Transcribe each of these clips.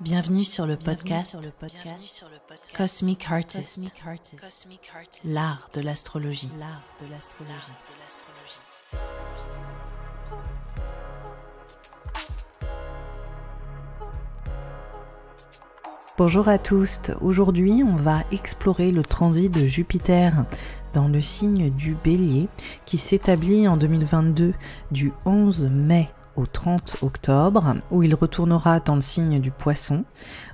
Bienvenue sur le podcast Cosmic Artist, l'art de l'astrologie. Bonjour à tous, aujourd'hui on va explorer le transit de Jupiter dans le signe du Bélier qui s'établit en 2022 du 11 mai au 30 octobre, où il retournera dans le signe du Poisson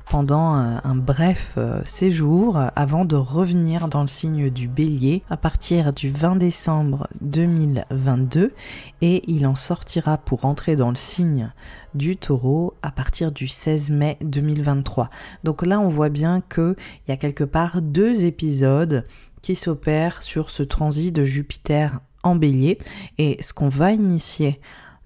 pendant un bref séjour avant de revenir dans le signe du Bélier à partir du 20 décembre 2022 et il en sortira pour entrer dans le signe du Taureau à partir du 16 mai 2023. Donc là on voit bien qu'il y a quelque part 2 épisodes qui s'opèrent sur ce transit de Jupiter en Bélier et ce qu'on va initier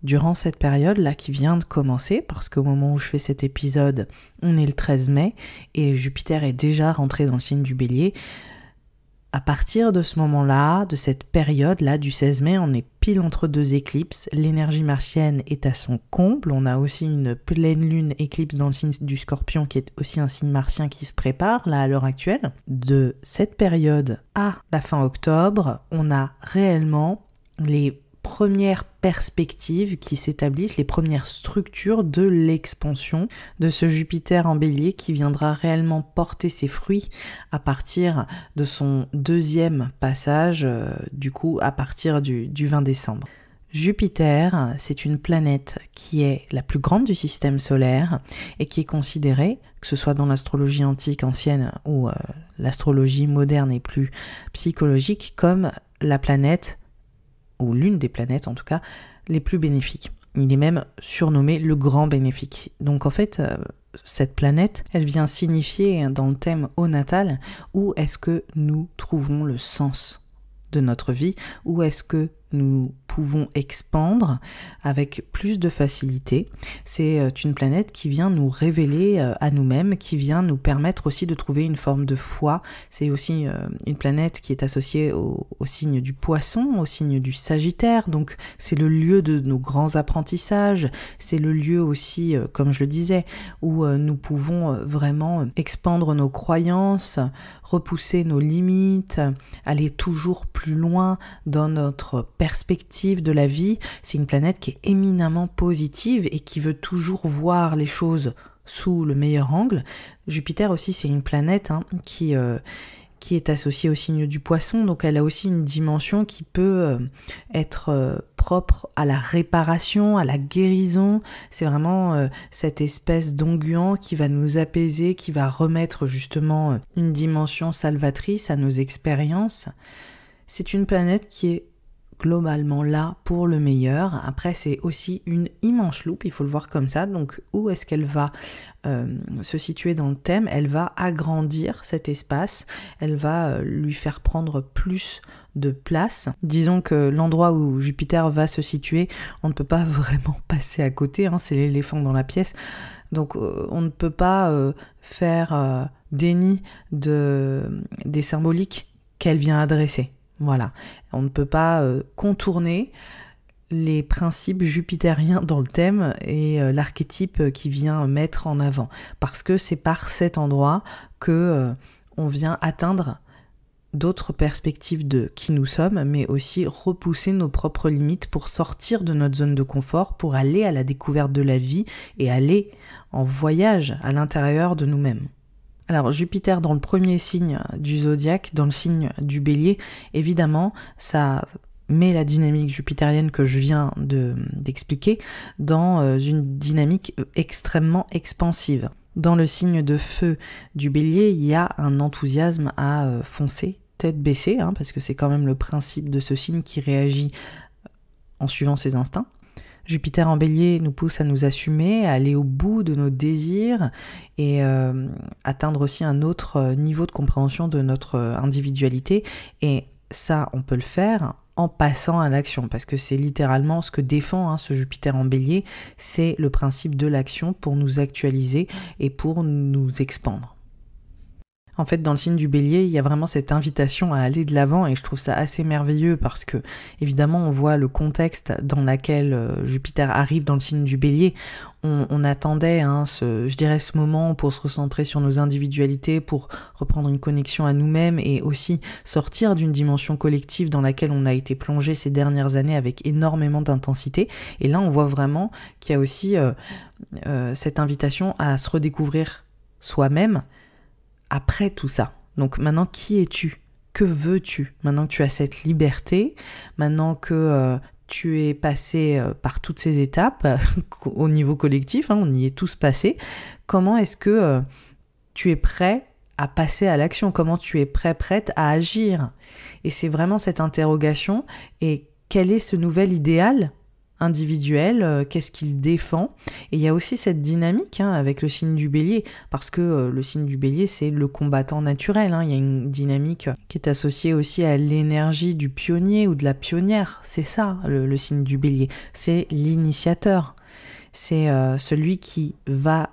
durant cette période-là qui vient de commencer, parce qu'au moment où je fais cet épisode, on est le 13 mai, et Jupiter est déjà rentré dans le signe du Bélier. À partir de ce moment-là, de cette période-là, du 16 mai, on est pile entre 2 éclipses, l'énergie martienne est à son comble, on a aussi une pleine lune éclipse dans le signe du Scorpion, qui est aussi un signe martien qui se prépare, là, à l'heure actuelle. De cette période à la fin octobre, on a réellement les premières perspectives qui s'établissent, les premières structures de l'expansion de ce Jupiter en Bélier qui viendra réellement porter ses fruits à partir de son 2e passage, du coup à partir du 20 décembre. Jupiter, c'est une planète qui est la plus grande du système solaire et qui est considérée, que ce soit dans l'astrologie antique ancienne ou l'astrologie moderne et plus psychologique, comme la planète ou l'une des planètes en tout cas, les plus bénéfiques. Il est même surnommé le grand bénéfique. Donc en fait, cette planète, elle vient signifier dans le thème au natal, où est-ce que nous trouvons le sens de notre vie, où est-ce que nous pouvons expandre avec plus de facilité. C'est une planète qui vient nous révéler à nous-mêmes, qui vient nous permettre aussi de trouver une forme de foi. C'est aussi une planète qui est associée au signe du Poisson, au signe du Sagittaire, donc c'est le lieu de nos grands apprentissages, c'est le lieu aussi, comme je le disais, où nous pouvons vraiment expandre nos croyances, repousser nos limites, aller toujours plus loin dans notre perspective de la vie. C'est une planète qui est éminemment positive et qui veut toujours voir les choses sous le meilleur angle. Jupiter aussi, c'est une planète qui est associée au signe du Poisson, donc elle a aussi une dimension qui peut être propre à la réparation, à la guérison. C'est vraiment cette espèce d'onguent qui va nous apaiser, qui va remettre justement une dimension salvatrice à nos expériences. C'est une planète qui est globalement là pour le meilleur. Après, c'est aussi une immense loupe, il faut le voir comme ça. Donc, où est-ce qu'elle va se situer dans le thème? Elle va agrandir cet espace, elle va lui faire prendre plus de place. Disons que l'endroit où Jupiter va se situer, on ne peut pas vraiment passer à côté, c'est l'éléphant dans la pièce. Donc, on ne peut pas faire déni des symboliques qu'elle vient adresser. Voilà, on ne peut pas contourner les principes jupitériens dans le thème et l'archétype qui vient mettre en avant, parce que c'est par cet endroit que on vient atteindre d'autres perspectives de qui nous sommes, mais aussi repousser nos propres limites pour sortir de notre zone de confort, pour aller à la découverte de la vie et aller en voyage à l'intérieur de nous-mêmes. Alors Jupiter dans le premier signe du zodiaque, dans le signe du Bélier, évidemment, ça met la dynamique jupitérienne que je viens d'expliquer dans une dynamique extrêmement expansive. Dans le signe de feu du Bélier, il y a un enthousiasme à foncer, tête baissée, parce que c'est quand même le principe de ce signe qui réagit en suivant ses instincts. Jupiter en Bélier nous pousse à nous assumer, à aller au bout de nos désirs et atteindre aussi un autre niveau de compréhension de notre individualité. Et ça, on peut le faire en passant à l'action, parce que c'est littéralement ce que défend ce Jupiter en Bélier, c'est le principe de l'action pour nous actualiser et pour nous expandre. En fait, dans le signe du Bélier, il y a vraiment cette invitation à aller de l'avant et je trouve ça assez merveilleux parce que, évidemment, on voit le contexte dans lequel Jupiter arrive dans le signe du Bélier. On attendait ce moment pour se recentrer sur nos individualités, pour reprendre une connexion à nous-mêmes et aussi sortir d'une dimension collective dans laquelle on a été plongé ces dernières années avec énormément d'intensité. Et là, on voit vraiment qu'il y a aussi cette invitation à se redécouvrir soi-même après tout ça. Donc maintenant, qui es-tu? Que veux-tu? Maintenant que tu as cette liberté, maintenant que tu es passé par toutes ces étapes au niveau collectif, on y est tous passés, comment est-ce que tu es prêt à passer à l'action? Comment tu es prête à agir? Et c'est vraiment cette interrogation. Et quel est ce nouvel idéal individuel, qu'est-ce qu'il défend? Et il y a aussi cette dynamique avec le signe du Bélier, parce que le signe du Bélier, c'est le combattant naturel. Il y a une dynamique qui est associée aussi à l'énergie du pionnier ou de la pionnière. C'est ça, le signe du Bélier. C'est l'initiateur. C'est celui qui va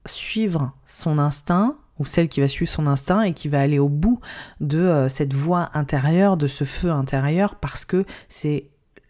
suivre son instinct, ou celle qui va suivre son instinct et qui va aller au bout de cette voie intérieure, de ce feu intérieur, parce que c'est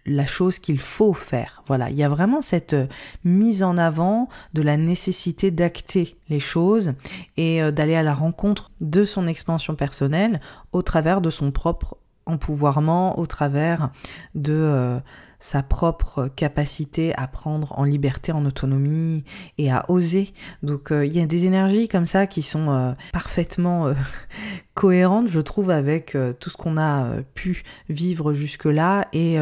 la chose qu'il faut faire. Voilà, il y a vraiment cette mise en avant de la nécessité d'acter les choses et d'aller à la rencontre de son expansion personnelle au travers de son propre empouvoirment, au travers de sa propre capacité à prendre en liberté, en autonomie et à oser. Donc il y a des énergies comme ça qui sont parfaitement cohérente, je trouve, avec tout ce qu'on a pu vivre jusque-là et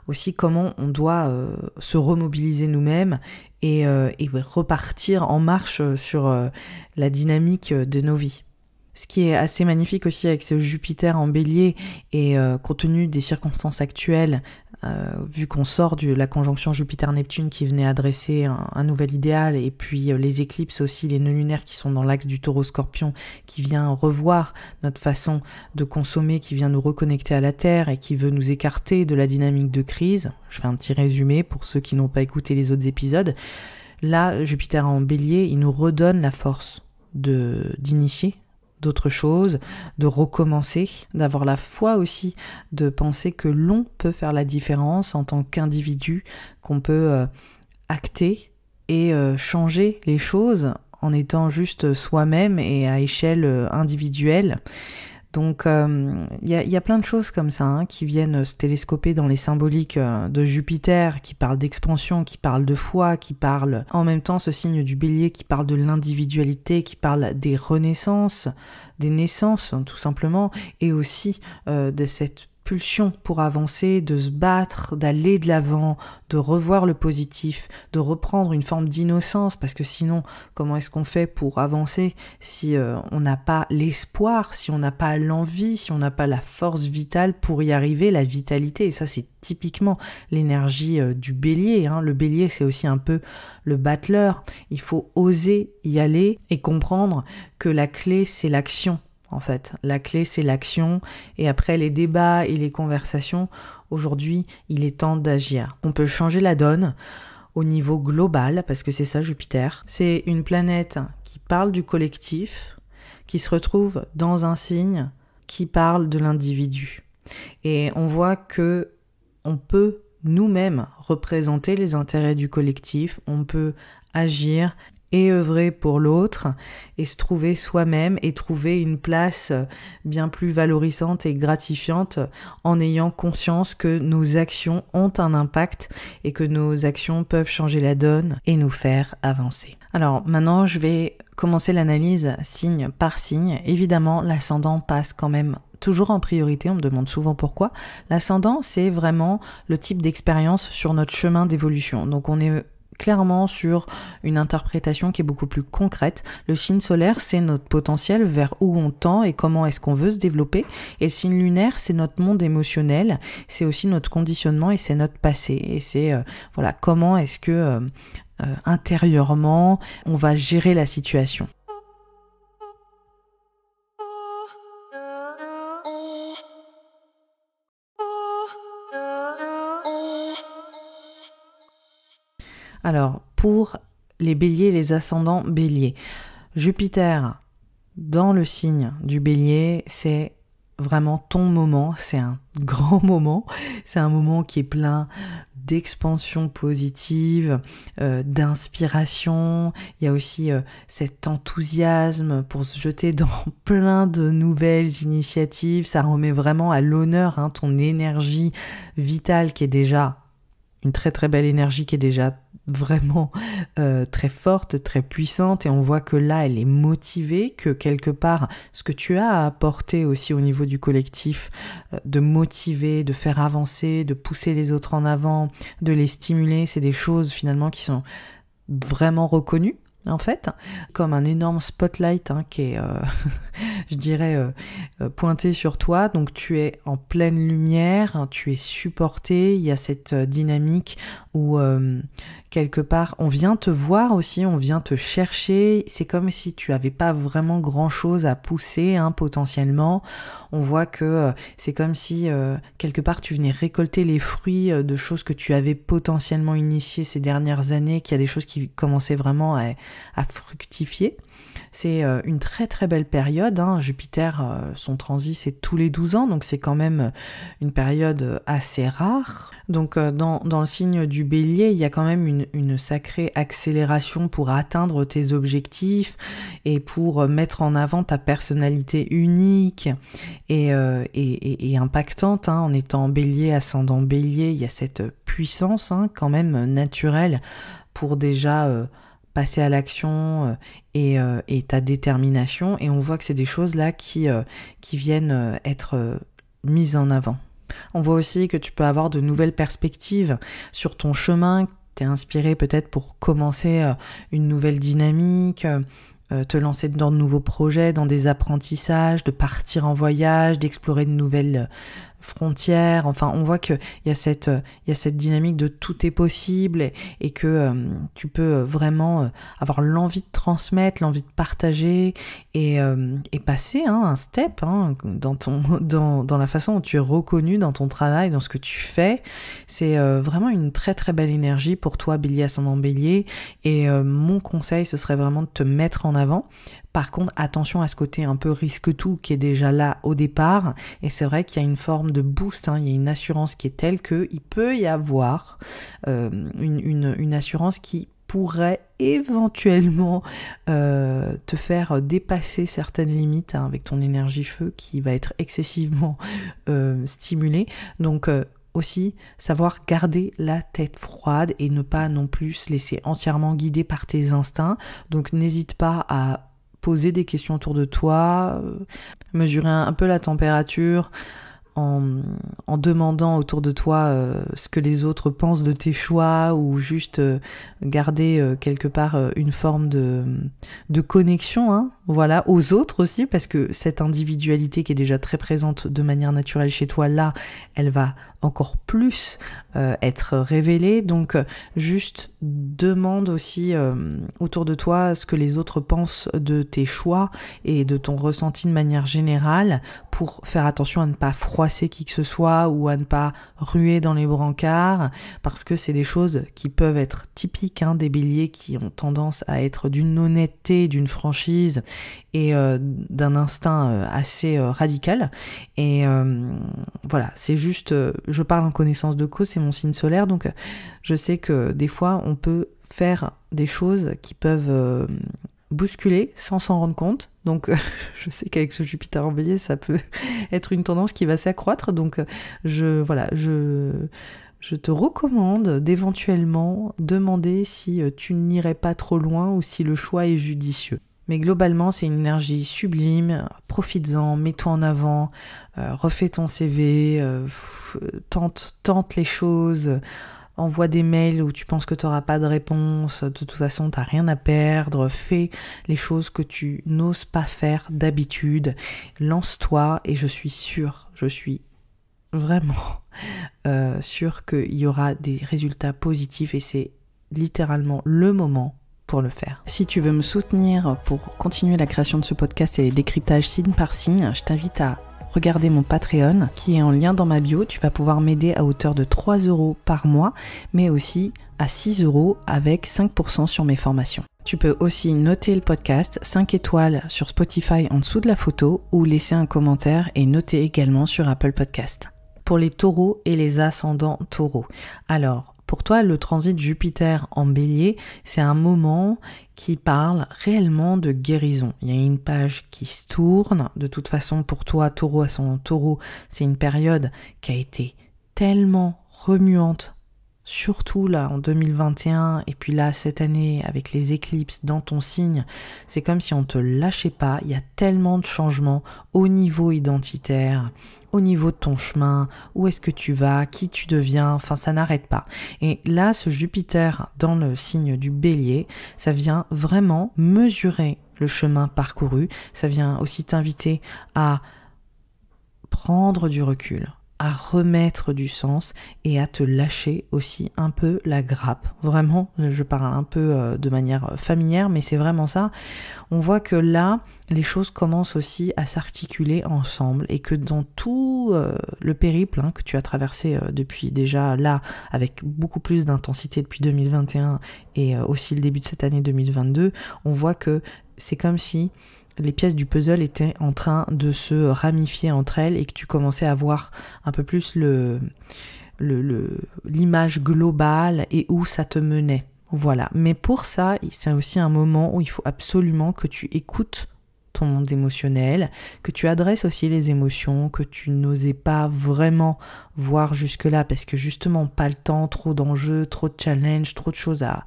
aussi comment on doit se remobiliser nous-mêmes et repartir en marche sur la dynamique de nos vies. Ce qui est assez magnifique aussi avec ce Jupiter en Bélier et compte tenu des circonstances actuelles, vu qu'on sort de la conjonction Jupiter-Neptune qui venait adresser un nouvel idéal, et puis les éclipses aussi, les nœuds lunaires qui sont dans l'axe du Taureau-Scorpion, qui vient revoir notre façon de consommer, qui vient nous reconnecter à la Terre et qui veut nous écarter de la dynamique de crise. Je fais un petit résumé pour ceux qui n'ont pas écouté les autres épisodes. Là, Jupiter en Bélier, il nous redonne la force d'initier d'autres choses, de recommencer, d'avoir la foi aussi, de penser que l'on peut faire la différence en tant qu'individu, qu'on peut acter et changer les choses en étant juste soi-même et à échelle individuelle. Donc il y a plein de choses comme ça qui viennent se télescoper dans les symboliques de Jupiter, qui parlent d'expansion, qui parlent de foi, qui parlent en même temps ce signe du Bélier qui parle de l'individualité, qui parle des renaissances, des naissances tout simplement, et aussi de cette pulsion pour avancer, de se battre, d'aller de l'avant, de revoir le positif, de reprendre une forme d'innocence, parce que sinon, comment est-ce qu'on fait pour avancer si on n'a pas l'espoir, si on n'a pas l'envie, si on n'a pas la force vitale pour y arriver, la vitalité? Et ça, c'est typiquement l'énergie du Bélier. Le Bélier, c'est aussi un peu le battleur. Il faut oser y aller et comprendre que la clé, c'est l'action. En fait, la clé, c'est l'action, et après les débats et les conversations, aujourd'hui, il est temps d'agir. On peut changer la donne au niveau global, parce que c'est ça Jupiter. C'est une planète qui parle du collectif, qui se retrouve dans un signe qui parle de l'individu. Et on voit que on peut nous-mêmes représenter les intérêts du collectif, on peut agir et œuvrer pour l'autre, et se trouver soi-même et trouver une place bien plus valorisante et gratifiante en ayant conscience que nos actions ont un impact et que nos actions peuvent changer la donne et nous faire avancer. Alors maintenant, je vais commencer l'analyse signe par signe. Évidemment, l'ascendant passe quand même toujours en priorité, on me demande souvent pourquoi. L'ascendant, c'est vraiment le type d'expérience sur notre chemin d'évolution. Donc on est clairement sur une interprétation qui est beaucoup plus concrète. Le signe solaire, c'est notre potentiel, vers où on tend et comment est-ce qu'on veut se développer. Et le signe lunaire, c'est notre monde émotionnel, c'est aussi notre conditionnement et c'est notre passé. Et c'est comment est-ce que intérieurement, on va gérer la situation. Alors, pour les béliers et les ascendants béliers, Jupiter dans le signe du Bélier, c'est vraiment ton moment, c'est un grand moment, c'est un moment qui est plein d'expansion positive, d'inspiration. Il y a aussi cet enthousiasme pour se jeter dans plein de nouvelles initiatives. Ça remet vraiment à l'honneur ton énergie vitale qui est déjà une très très belle énergie, qui est déjà vraiment très forte, très puissante, et on voit que là elle est motivée, que quelque part ce que tu as à apporter aussi au niveau du collectif, de motiver, de faire avancer, de pousser les autres en avant, de les stimuler, c'est des choses finalement qui sont vraiment reconnues en fait, comme un énorme spotlight qui est, je dirais, pointé sur toi. Donc tu es en pleine lumière, tu es supporté, il y a cette dynamique où quelque part on vient te voir aussi, on vient te chercher. C'est comme si tu avais pas vraiment grand chose à pousser potentiellement. On voit que c'est comme si quelque part tu venais récolter les fruits de choses que tu avais potentiellement initiées ces dernières années, qu'il y a des choses qui commençaient vraiment à fructifier. C'est une très très belle période. Jupiter, son transit c'est tous les 12 ans, donc c'est quand même une période assez rare. Donc dans le signe du Bélier, il y a quand même une sacrée accélération pour atteindre tes objectifs et pour mettre en avant ta personnalité unique et impactante. En étant Bélier, ascendant Bélier, il y a cette puissance quand même naturelle pour déjà passer à l'action et ta détermination. Et on voit que c'est des choses là qui viennent être mises en avant. On voit aussi que tu peux avoir de nouvelles perspectives sur ton chemin. T'es inspiré peut-être pour commencer une nouvelle dynamique, te lancer dans de nouveaux projets, dans des apprentissages, de partir en voyage, d'explorer de nouvelles frontières. Enfin, on voit qu'il y a cette dynamique de tout est possible et que tu peux vraiment avoir l'envie de transmettre, l'envie de partager et passer un step dans la façon dont tu es reconnu dans ton travail, dans ce que tu fais. C'est vraiment une très très belle énergie pour toi, Bélier, ascendant Bélier, et mon conseil, ce serait vraiment de te mettre en avant. Par contre, attention à ce côté un peu risque-tout qui est déjà là au départ. Et c'est vrai qu'il y a une forme de boost, il y a une assurance qui est telle qu'il peut y avoir une assurance qui pourrait éventuellement te faire dépasser certaines limites avec ton énergie feu qui va être excessivement stimulée. Donc aussi savoir garder la tête froide et ne pas non plus se laisser entièrement guider par tes instincts. Donc n'hésite pas à poser des questions autour de toi, mesurer un peu la température en demandant autour de toi ce que les autres pensent de tes choix, ou juste garder quelque part une forme de connexion aux autres aussi, parce que cette individualité qui est déjà très présente de manière naturelle chez toi, là, elle va encore plus être révélée. Donc juste demande aussi autour de toi ce que les autres pensent de tes choix et de ton ressenti de manière générale, pour faire attention à ne pas froisser qui que ce soit ou à ne pas ruer dans les brancards, parce que c'est des choses qui peuvent être typiques des béliers, qui ont tendance à être d'une honnêteté, d'une franchise et d'un instinct assez radical. Et voilà, c'est juste, je parle en connaissance de cause, c'est mon signe solaire, donc je sais que des fois on peut faire des choses qui peuvent bousculer sans s'en rendre compte. Donc je sais qu'avec ce Jupiter en Bélier, ça peut être une tendance qui va s'accroître. Donc je te recommande d'éventuellement demander si tu n'irais pas trop loin ou si le choix est judicieux. Mais globalement, c'est une énergie sublime. Profites-en, mets-toi en avant, refais ton CV, tente les choses. Envoie des mails où tu penses que tu n'auras pas de réponse. De toute façon, tu n'as rien à perdre. Fais les choses que tu n'oses pas faire d'habitude. Lance-toi et je suis vraiment sûre qu'il y aura des résultats positifs et c'est littéralement le moment pour le faire. Si tu veux me soutenir pour continuer la création de ce podcast et les décryptages signe par signe, je t'invite à regarder mon Patreon qui est en lien dans ma bio. Tu vas pouvoir m'aider à hauteur de 3 € par mois, mais aussi à 6 € avec 5% sur mes formations. Tu peux aussi noter le podcast 5 étoiles sur Spotify en dessous de la photo ou laisser un commentaire et noter également sur Apple Podcast. Pour les taureaux et les ascendants taureaux. Alors, pour toi, le transit Jupiter en bélier, c'est un moment qui parle réellement de guérison. Il y a une page qui se tourne. De toute façon, pour toi, taureau ascendant taureau, c'est une période qui a été tellement remuante. Surtout là en 2021 et puis là cette année avec les éclipses dans ton signe, c'est comme si on te lâchait pas, il y a tellement de changements au niveau identitaire, au niveau de ton chemin, où est-ce que tu vas, qui tu deviens, enfin ça n'arrête pas. Et là ce Jupiter dans le signe du Bélier, ça vient vraiment mesurer le chemin parcouru, ça vient aussi t'inviter à prendre du recul, à remettre du sens et à te lâcher aussi un peu la grappe. Vraiment, je parle un peu de manière familière, mais c'est vraiment ça. On voit que là, les choses commencent aussi à s'articuler ensemble et que dans tout le périple que tu as traversé depuis déjà là, avec beaucoup plus d'intensité depuis 2021 et aussi le début de cette année 2022, on voit que c'est comme si les pièces du puzzle étaient en train de se ramifier entre elles et que tu commençais à voir un peu plus l'image globale et où ça te menait. Voilà. Mais pour ça, c'est aussi un moment où il faut absolument que tu écoutes ton monde émotionnel, que tu adresses aussi les émotions que tu n'osais pas vraiment voir jusque-là parce que justement pas le temps, trop d'enjeux, trop de challenges, trop de choses à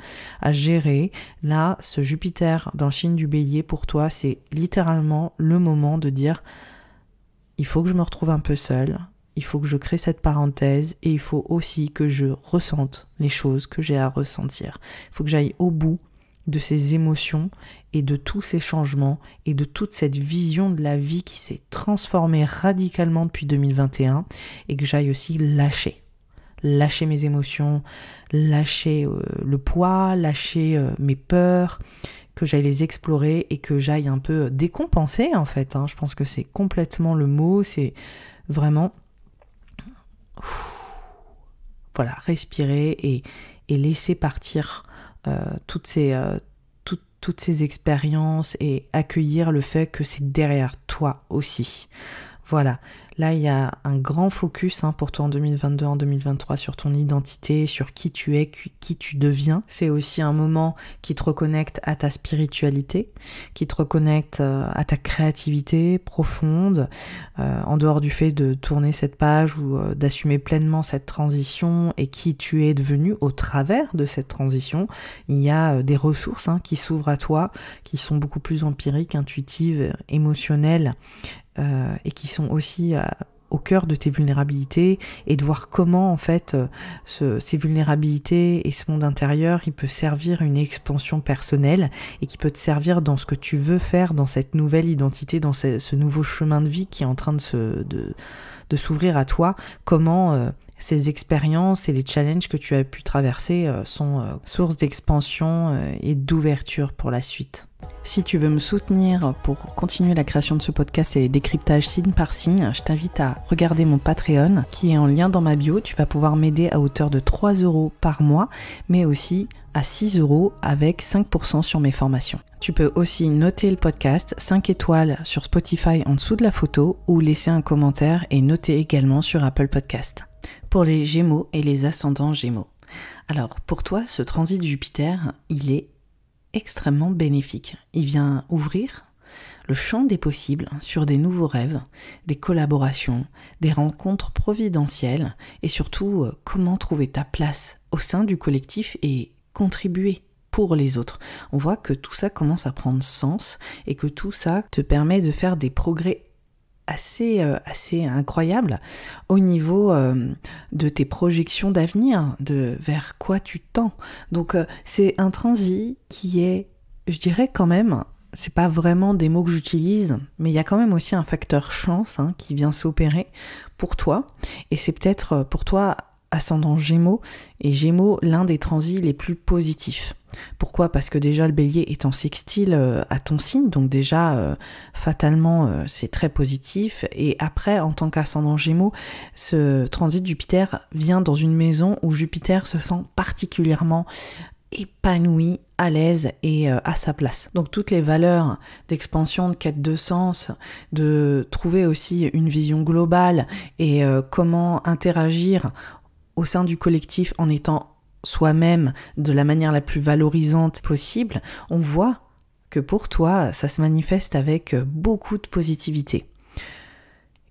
gérer. Là, ce Jupiter dans le signe du Bélier pour toi, c'est littéralement le moment de dire il faut que je me retrouve un peu seule, il faut que je crée cette parenthèse et il faut aussi que je ressente les choses que j'ai à ressentir. Il faut que j'aille au bout de ces émotions et de tous ces changements et de toute cette vision de la vie qui s'est transformée radicalement depuis 2021 et que j'aille aussi lâcher mes émotions, lâcher le poids, lâcher mes peurs, que j'aille les explorer et que j'aille un peu décompenser en fait. Je pense que c'est complètement le mot, c'est vraiment voilà, respirer et laisser partir toutes ces expériences et accueillir le fait que c'est derrière toi aussi. Voilà, là il y a un grand focus pour toi en 2022, en 2023 sur ton identité, sur qui tu es, qui tu deviens. C'est aussi un moment qui te reconnecte à ta spiritualité, qui te reconnecte à ta créativité profonde, en dehors du fait de tourner cette page ou d'assumer pleinement cette transition et qui tu es devenu au travers de cette transition. Il y a des ressources qui s'ouvrent à toi, qui sont beaucoup plus empiriques, intuitives, émotionnelles, et qui sont aussi au cœur de tes vulnérabilités et de voir comment en fait ces vulnérabilités et ce monde intérieur il peut servir une expansion personnelle et qui peut te servir dans ce que tu veux faire dans cette nouvelle identité, dans ce nouveau chemin de vie qui est en train de s'ouvrir à toi, comment ces expériences et les challenges que tu as pu traverser sont source d'expansion et d'ouverture pour la suite. Si tu veux me soutenir pour continuer la création de ce podcast et les décryptages signe par signe, je t'invite à regarder mon Patreon qui est en lien dans ma bio. Tu vas pouvoir m'aider à hauteur de 3 € par mois, mais aussi à 6 € avec 5% sur mes formations. Tu peux aussi noter le podcast 5 étoiles sur Spotify en dessous de la photo ou laisser un commentaire et noter également sur Apple Podcast. Pour les Gémeaux et les ascendants Gémeaux. Alors pour toi, ce transit Jupiter, il est extrêmement bénéfique. Il vient ouvrir le champ des possibles sur des nouveaux rêves, des collaborations, des rencontres providentielles et surtout comment trouver ta place au sein du collectif et contribuer pour les autres. On voit que tout ça commence à prendre sens et que tout ça te permet de faire des progrès assez incroyables au niveau de tes projections d'avenir, vers quoi tu tends. Donc c'est un transit qui est, je dirais quand même, c'est pas vraiment des mots que j'utilise, mais il y a quand même aussi un facteur chance qui vient s'opérer pour toi, et c'est peut-être pour toi ascendant Gémeaux, et Gémeaux l'un des transits les plus positifs. Pourquoi ? Parce que déjà le Bélier est en sextile à ton signe, donc déjà fatalement c'est très positif, et après en tant qu'ascendant Gémeaux, ce transit Jupiter vient dans une maison où Jupiter se sent particulièrement épanoui, à l'aise et à sa place. Donc toutes les valeurs d'expansion, de quête de sens, de trouver aussi une vision globale et comment interagir au sein du collectif en étant soi-même de la manière la plus valorisante possible, on voit que pour toi, ça se manifeste avec beaucoup de positivité.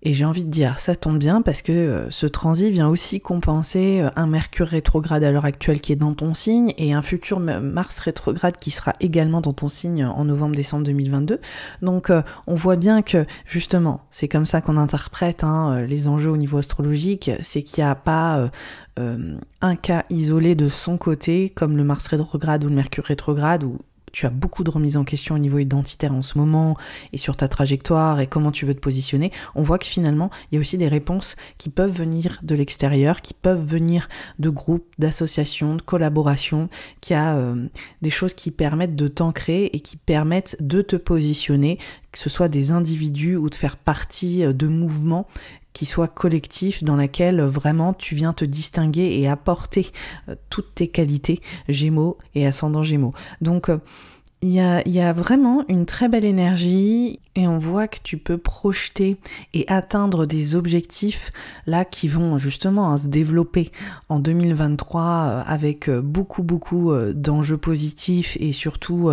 Et j'ai envie de dire, ça tombe bien parce que ce transit vient aussi compenser un Mercure rétrograde à l'heure actuelle qui est dans ton signe et un futur Mars rétrograde qui sera également dans ton signe en novembre-décembre 2022. Donc on voit bien que justement, c'est comme ça qu'on interprète les enjeux au niveau astrologique, c'est qu'il n'y a pas un cas isolé de son côté comme le Mars rétrograde ou le Mercure rétrograde où tu as beaucoup de remises en question au niveau identitaire en ce moment et sur ta trajectoire et comment tu veux te positionner, on voit que finalement, il y a aussi des réponses qui peuvent venir de l'extérieur, qui peuvent venir de groupes, d'associations, de collaborations, qu'il y a des choses qui permettent de t'ancrer et qui permettent de te positionner, que ce soit des individus ou de faire partie de mouvements qui soient collectifs dans lesquels vraiment tu viens te distinguer et apporter toutes tes qualités Gémeaux et ascendant Gémeaux. Donc il y a vraiment une très belle énergie et on voit que tu peux projeter et atteindre des objectifs là qui vont justement se développer en 2023 avec beaucoup d'enjeux positifs et surtout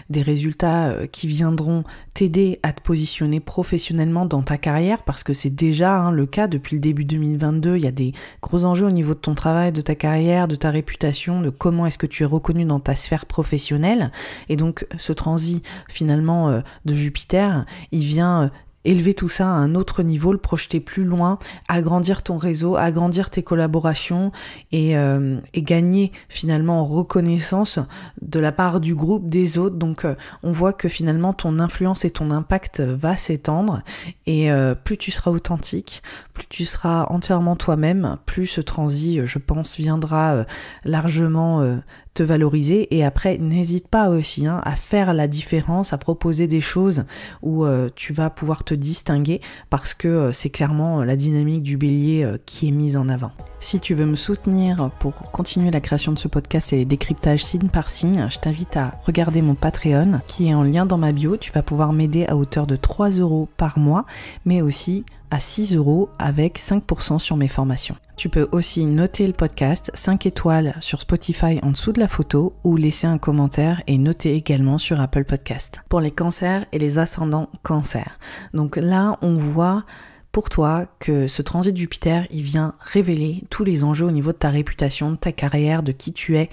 des résultats qui viendront t'aider à te positionner professionnellement dans ta carrière parce que c'est déjà le cas depuis le début 2022, il y a des gros enjeux au niveau de ton travail, de ta carrière, de ta réputation, de comment est-ce que tu es reconnu dans ta sphère professionnelle et donc ce transit finalement de Jupiter, il vient élever tout ça à un autre niveau, le projeter plus loin, agrandir ton réseau, agrandir tes collaborations et gagner finalement en reconnaissance de la part du groupe des autres. Donc on voit que finalement ton influence et ton impact va s'étendre et plus tu seras authentique, plus tu seras entièrement toi-même, plus ce transit, je pense, viendra largement te valoriser. Et après, n'hésite pas aussi à faire la différence, à proposer des choses où tu vas pouvoir te distinguer parce que c'est clairement la dynamique du bélier qui est mise en avant. Si tu veux me soutenir pour continuer la création de ce podcast et les décryptages signe par signe, je t'invite à regarder mon Patreon qui est en lien dans ma bio. Tu vas pouvoir m'aider à hauteur de 3 € par mois, mais aussi à 6 € avec 5% sur mes formations. Tu peux aussi noter le podcast 5 étoiles sur Spotify en dessous de la photo ou laisser un commentaire et noter également sur Apple Podcast. Pour les cancers et les ascendants cancers. Donc là, on voit pour toi que ce transit de Jupiter, il vient révéler tous les enjeux au niveau de ta réputation, de ta carrière, de qui tu es,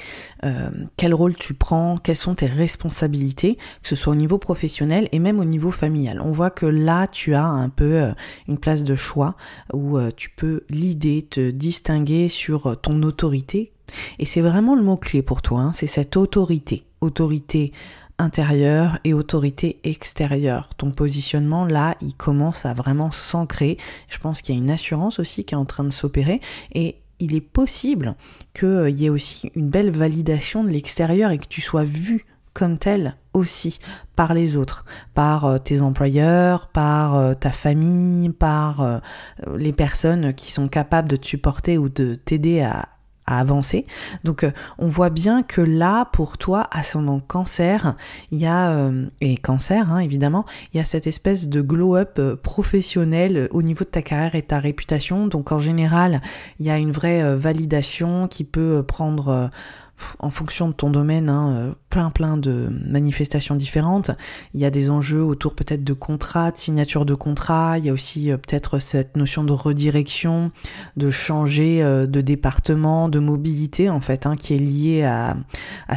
quel rôle tu prends, quelles sont tes responsabilités, que ce soit au niveau professionnel et même au niveau familial. On voit que là, tu as un peu une place de choix où tu peux l'idée, te distinguer sur ton autorité. Et c'est vraiment le mot-clé pour toi, c'est cette autorité. Autorité intérieure et autorité extérieure. Ton positionnement, là, il commence à vraiment s'ancrer. Je pense qu'il y a une assurance aussi qui est en train de s'opérer et il est possible qu'il y ait aussi une belle validation de l'extérieur et que tu sois vu comme tel aussi par les autres, par tes employeurs, par ta famille, par les personnes qui sont capables de te supporter ou de t'aider à avancer. Donc on voit bien que là pour toi ascendant cancer, il y a et cancer évidemment, il y a cette espèce de glow-up professionnel au niveau de ta carrière et ta réputation. Donc en général, il y a une vraie validation qui peut prendre en fonction de ton domaine, plein de manifestations différentes. Il y a des enjeux autour peut-être de contrats, de signature de contrats. Il y a aussi peut-être cette notion de redirection, de changer de département, de mobilité en fait, qui est liée à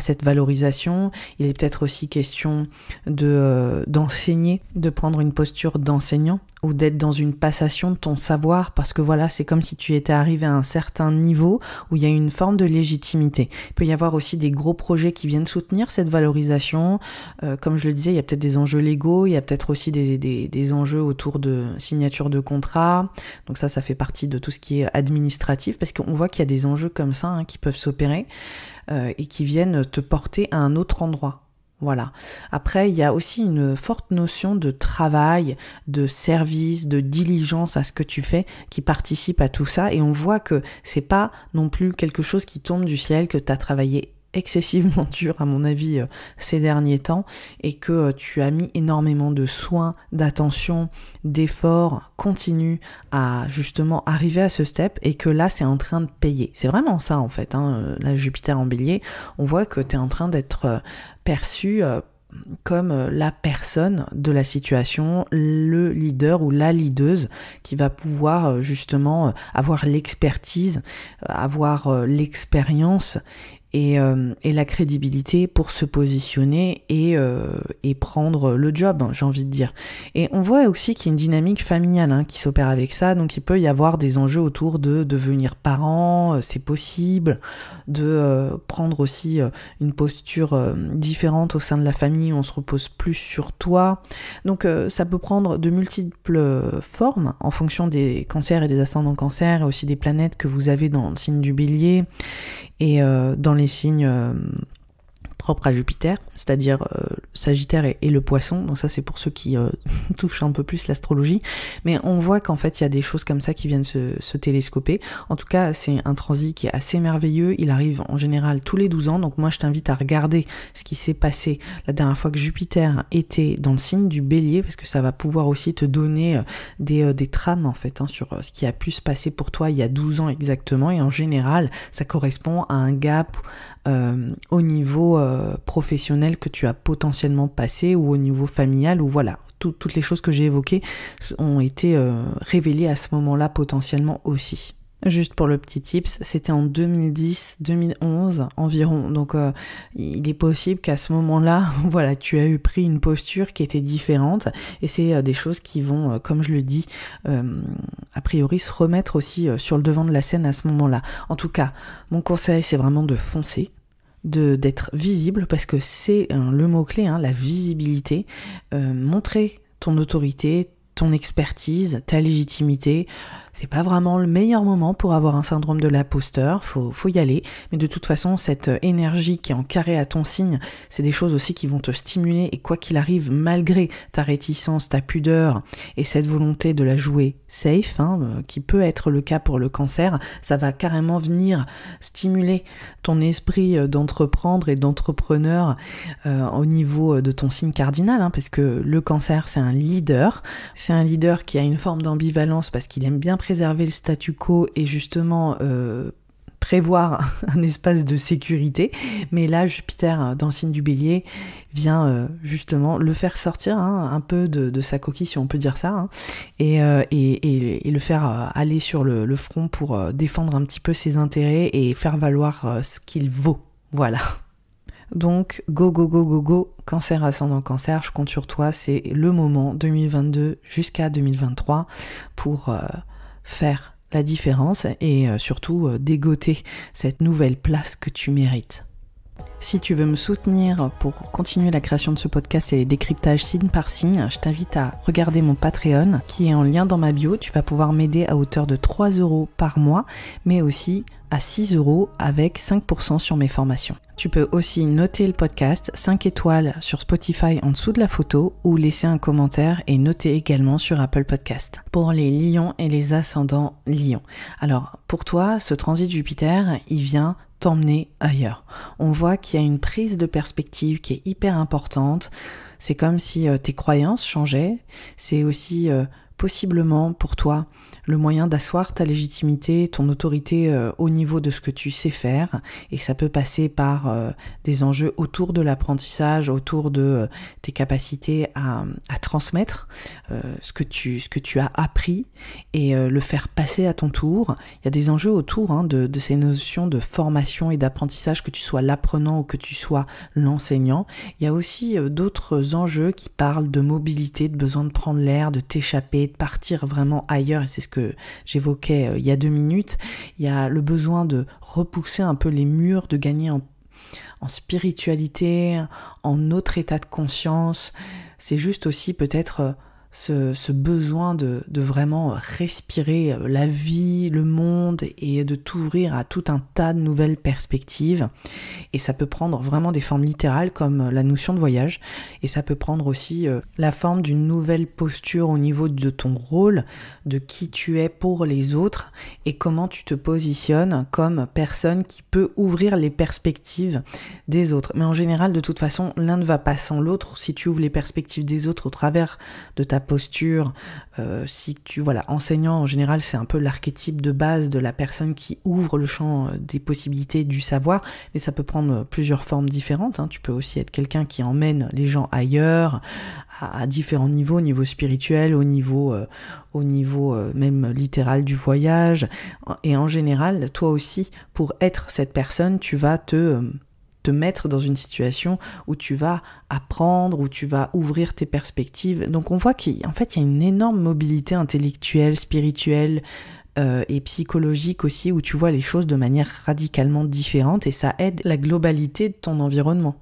cette valorisation. Il est peut-être aussi question d'enseigner, de prendre une posture d'enseignant ou d'être dans une passation de ton savoir parce que voilà, c'est comme si tu étais arrivé à un certain niveau où il y a une forme de légitimité. Il peut y avoir aussi des gros projets qui viennent soutenir cette valorisation. Comme je le disais, il y a peut-être des enjeux légaux, il y a peut-être aussi des enjeux autour de signature de contrat. Donc ça fait partie de tout ce qui est administratif parce qu'on voit qu'il y a des enjeux comme ça qui peuvent s'opérer et qui viennent te porter à un autre endroit. Voilà. Après, il y a aussi une forte notion de travail, de service, de diligence à ce que tu fais qui participe à tout ça et on voit que c'est pas non plus quelque chose qui tombe du ciel, que tu as travaillé excessivement dur à mon avis ces derniers temps et que tu as mis énormément de soins, d'attention, d'efforts continus à justement arriver à ce step et que là c'est en train de payer. C'est vraiment ça en fait, la Jupiter en Bélier, on voit que tu es en train d'être perçu comme la personne de la situation, le leader ou la leaduse qui va pouvoir justement avoir l'expertise, avoir l'expérience et la crédibilité pour se positionner et prendre le job, j'ai envie de dire. Et on voit aussi qu'il y a une dynamique familiale qui s'opère avec ça, donc il peut y avoir des enjeux autour de devenir parent, c'est possible, de prendre aussi une posture différente au sein de la famille, on se repose plus sur toi. Donc ça peut prendre de multiples formes en fonction des cancers et des ascendants cancers et aussi des planètes que vous avez dans le signe du Bélier et dans les signes propres à Jupiter, c'est-à-dire Sagittaire et le Poisson, donc ça c'est pour ceux qui touchent un peu plus l'astrologie, mais on voit qu'en fait il y a des choses comme ça qui viennent se télescoper. En tout cas c'est un transit qui est assez merveilleux, il arrive en général tous les 12 ans, donc moi je t'invite à regarder ce qui s'est passé la dernière fois que Jupiter était dans le signe du Bélier, parce que ça va pouvoir aussi te donner des trames en fait sur ce qui a pu se passer pour toi il y a 12 ans exactement, et en général ça correspond à un gap au niveau professionnel que tu as potentiellement passé ou au niveau familial, ou voilà, toutes les choses que j'ai évoquées ont été révélées à ce moment-là potentiellement aussi. Juste pour le petit tips, c'était en 2010-2011 environ, donc il est possible qu'à ce moment-là, voilà, tu as pris une posture qui était différente, et c'est des choses qui vont, comme je le dis, a priori se remettre aussi sur le devant de la scène à ce moment-là. En tout cas, mon conseil c'est vraiment de foncer, d'être visible, parce que c'est le mot-clé, la visibilité, montrer ton autorité, ton expertise, ta légitimité. C'est pas vraiment le meilleur moment pour avoir un syndrome de l'imposteur, faut y aller, mais de toute façon cette énergie qui est en carré à ton signe, c'est des choses aussi qui vont te stimuler, et quoi qu'il arrive, malgré ta réticence, ta pudeur et cette volonté de la jouer safe, qui peut être le cas pour le cancer, ça va carrément venir stimuler ton esprit d'entreprendre et d'entrepreneur au niveau de ton signe cardinal, parce que le cancer c'est un leader qui a une forme d'ambivalence parce qu'il aime bien préserver le statu quo et justement prévoir un espace de sécurité, mais là Jupiter dans le signe du Bélier vient justement le faire sortir un peu de sa coquille, si on peut dire ça, et le faire aller sur le front pour défendre un petit peu ses intérêts et faire valoir ce qu'il vaut, voilà. Donc go, cancer ascendant cancer, je compte sur toi, c'est le moment 2022 jusqu'à 2023 pour faire la différence et surtout dégoter cette nouvelle place que tu mérites. Si tu veux me soutenir pour continuer la création de ce podcast et les décryptages signe par signe, je t'invite à regarder mon Patreon qui est en lien dans ma bio. Tu vas pouvoir m'aider à hauteur de 3 € par mois, mais aussi à 6 € avec 5% sur mes formations. Tu peux aussi noter le podcast 5 étoiles sur Spotify en dessous de la photo ou laisser un commentaire et noter également sur Apple Podcast. Pour les lions et les ascendants lions. Alors, pour toi, ce transit Jupiter, il vient t'emmener ailleurs. On voit qu'il y a une prise de perspective qui est hyper importante. C'est comme si tes croyances changeaient. C'est aussi possiblement pour toi le moyen d'asseoir ta légitimité, ton autorité au niveau de ce que tu sais faire, et ça peut passer par des enjeux autour de l'apprentissage, autour de tes capacités à transmettre ce que tu as appris et le faire passer à ton tour. Il y a des enjeux autour de ces notions de formation et d'apprentissage, que tu sois l'apprenant ou que tu sois l'enseignant. Il y a aussi d'autres enjeux qui parlent de mobilité, de besoin de prendre l'air, de t'échapper, de partir vraiment ailleurs, et c'est ce que j'évoquais il y a 2 minutes. Il y a le besoin de repousser un peu les murs, de gagner en spiritualité, en autre état de conscience. C'est juste aussi peut-être ce besoin de vraiment respirer la vie, le monde et de t'ouvrir à tout un tas de nouvelles perspectives. Et ça peut prendre vraiment des formes littérales comme la notion de voyage, et ça peut prendre aussi la forme d'une nouvelle posture au niveau de ton rôle, de qui tu es pour les autres et comment tu te positionnes comme personne qui peut ouvrir les perspectives des autres. Mais en général, de toute façon, l'un ne va pas sans l'autre. Si tu ouvres les perspectives des autres au travers de ta posture, si tu, enseignant en général, c'est un peu l'archétype de base de la personne qui ouvre le champ des possibilités du savoir, mais ça peut prendre plusieurs formes différentes, hein. Tu peux aussi être quelqu'un qui emmène les gens ailleurs, à différents niveaux, au niveau spirituel, au niveau même littéral du voyage, et en général, toi aussi, pour être cette personne, tu vas te mettre dans une situation où tu vas apprendre, où tu vas ouvrir tes perspectives. Donc on voit qu'il y a une énorme mobilité intellectuelle, spirituelle et psychologique aussi, où tu vois les choses de manière radicalement différente, et ça aide la globalité de ton environnement.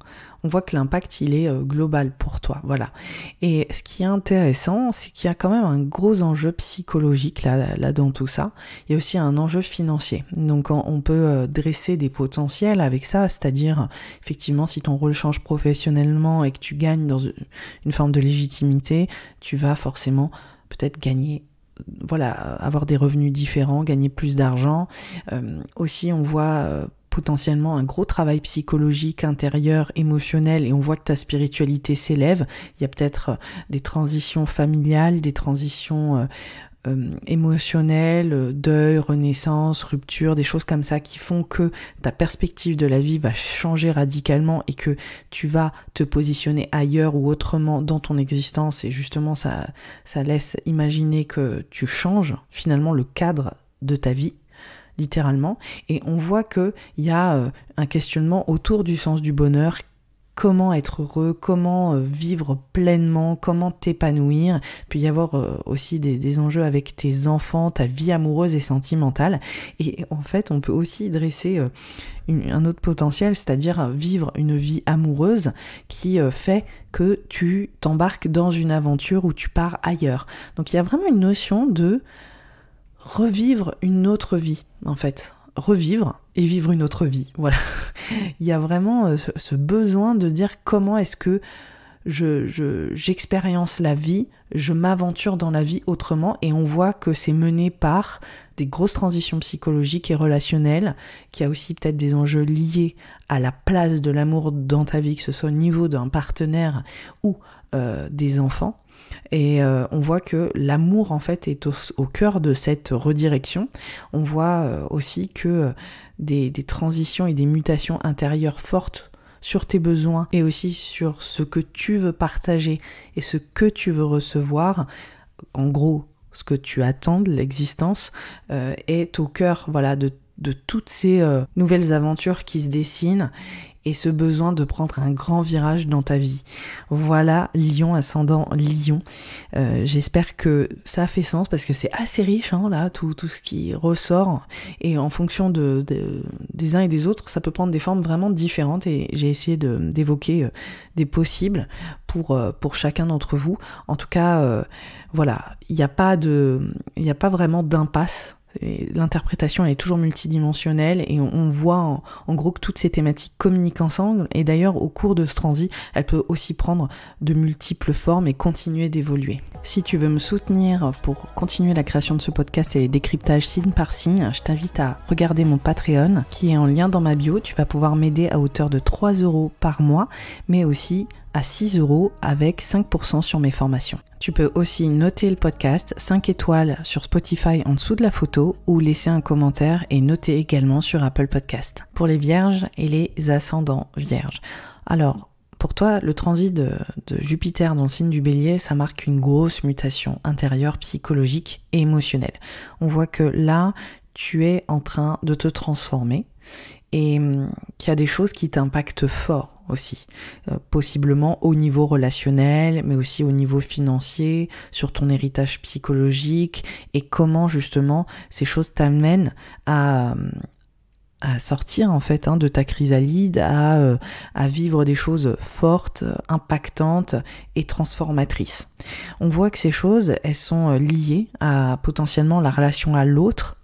On voit que l'impact, il est global pour toi, voilà. Et ce qui est intéressant, c'est qu'il y a quand même un gros enjeu psychologique là dans tout ça. Il y a aussi un enjeu financier. Donc on peut dresser des potentiels avec ça, c'est-à-dire effectivement si ton rôle change professionnellement et que tu gagnes dans une forme de légitimité, tu vas forcément peut-être gagner, avoir des revenus différents, gagner plus d'argent. Aussi on voit potentiellement un gros travail psychologique, intérieur, émotionnel, et on voit que ta spiritualité s'élève. Il y a peut-être des transitions familiales, des transitions émotionnelles, deuil, renaissance, rupture, des choses comme ça qui font que ta perspective de la vie va changer radicalement et que tu vas te positionner ailleurs ou autrement dans ton existence, et justement ça laisse imaginer que tu changes finalement le cadre de ta vie, littéralement. Et on voit que il y a un questionnement autour du sens du bonheur. Comment être heureux, comment vivre pleinement, comment t'épanouir. Puis y avoir aussi des enjeux avec tes enfants, ta vie amoureuse et sentimentale. Et en fait, on peut aussi dresser un autre potentiel, c'est-à-dire vivre une vie amoureuse qui fait que tu t'embarques dans une aventure où tu pars ailleurs. Donc il y a vraiment une notion de revivre une autre vie, en fait. Revivre et vivre une autre vie, voilà. Il y a vraiment ce besoin de dire comment est-ce que j'expérience la vie, je m'aventure dans la vie autrement, et on voit que c'est mené par des grosses transitions psychologiques et relationnelles, qu'il y a aussi peut-être des enjeux liés à la place de l'amour dans ta vie, que ce soit au niveau d'un partenaire ou des enfants. Et on voit que l'amour en fait est au cœur de cette redirection. On voit aussi que des transitions et des mutations intérieures fortes sur tes besoins et aussi sur ce que tu veux partager et ce que tu veux recevoir, en gros ce que tu attends de l'existence, est au cœur de toutes ces nouvelles aventures qui se dessinent, et ce besoin de prendre un grand virage dans ta vie. Voilà, Lion, ascendant Lion. J'espère que ça fait sens, parce que c'est assez riche, hein, là, tout ce qui ressort, et en fonction des uns et des autres, ça peut prendre des formes vraiment différentes, et j'ai essayé d'évoquer des possibles pour chacun d'entre vous. En tout cas, il n'y a pas vraiment d'impasse. Et l'interprétation elle est toujours multidimensionnelle, et on voit en gros que toutes ces thématiques communiquent ensemble, et d'ailleurs au cours de ce transit elle peut aussi prendre de multiples formes et continuer d'évoluer. Si tu veux me soutenir pour continuer la création de ce podcast et les décryptages signe par signe, je t'invite à regarder mon Patreon qui est en lien dans ma bio. Tu vas pouvoir m'aider à hauteur de 3 € par mois, mais aussi à 6 € avec 5% sur mes formations. Tu peux aussi noter le podcast 5 étoiles sur Spotify en dessous de la photo, ou laisser un commentaire et noter également sur Apple Podcast. Pour les vierges et les ascendants vierges. Alors, pour toi, le transit de Jupiter dans le signe du Bélier, ça marque une grosse mutation intérieure, psychologique et émotionnelle. On voit que là, tu es en train de te transformer, et qu'il y a des choses qui t'impactent fort aussi, possiblement au niveau relationnel, mais aussi au niveau financier, sur ton héritage psychologique, et comment justement ces choses t'amènent à à sortir en fait de ta chrysalide, à vivre des choses fortes, impactantes et transformatrices. On voit que ces choses, elles sont liées à potentiellement la relation à l'autre,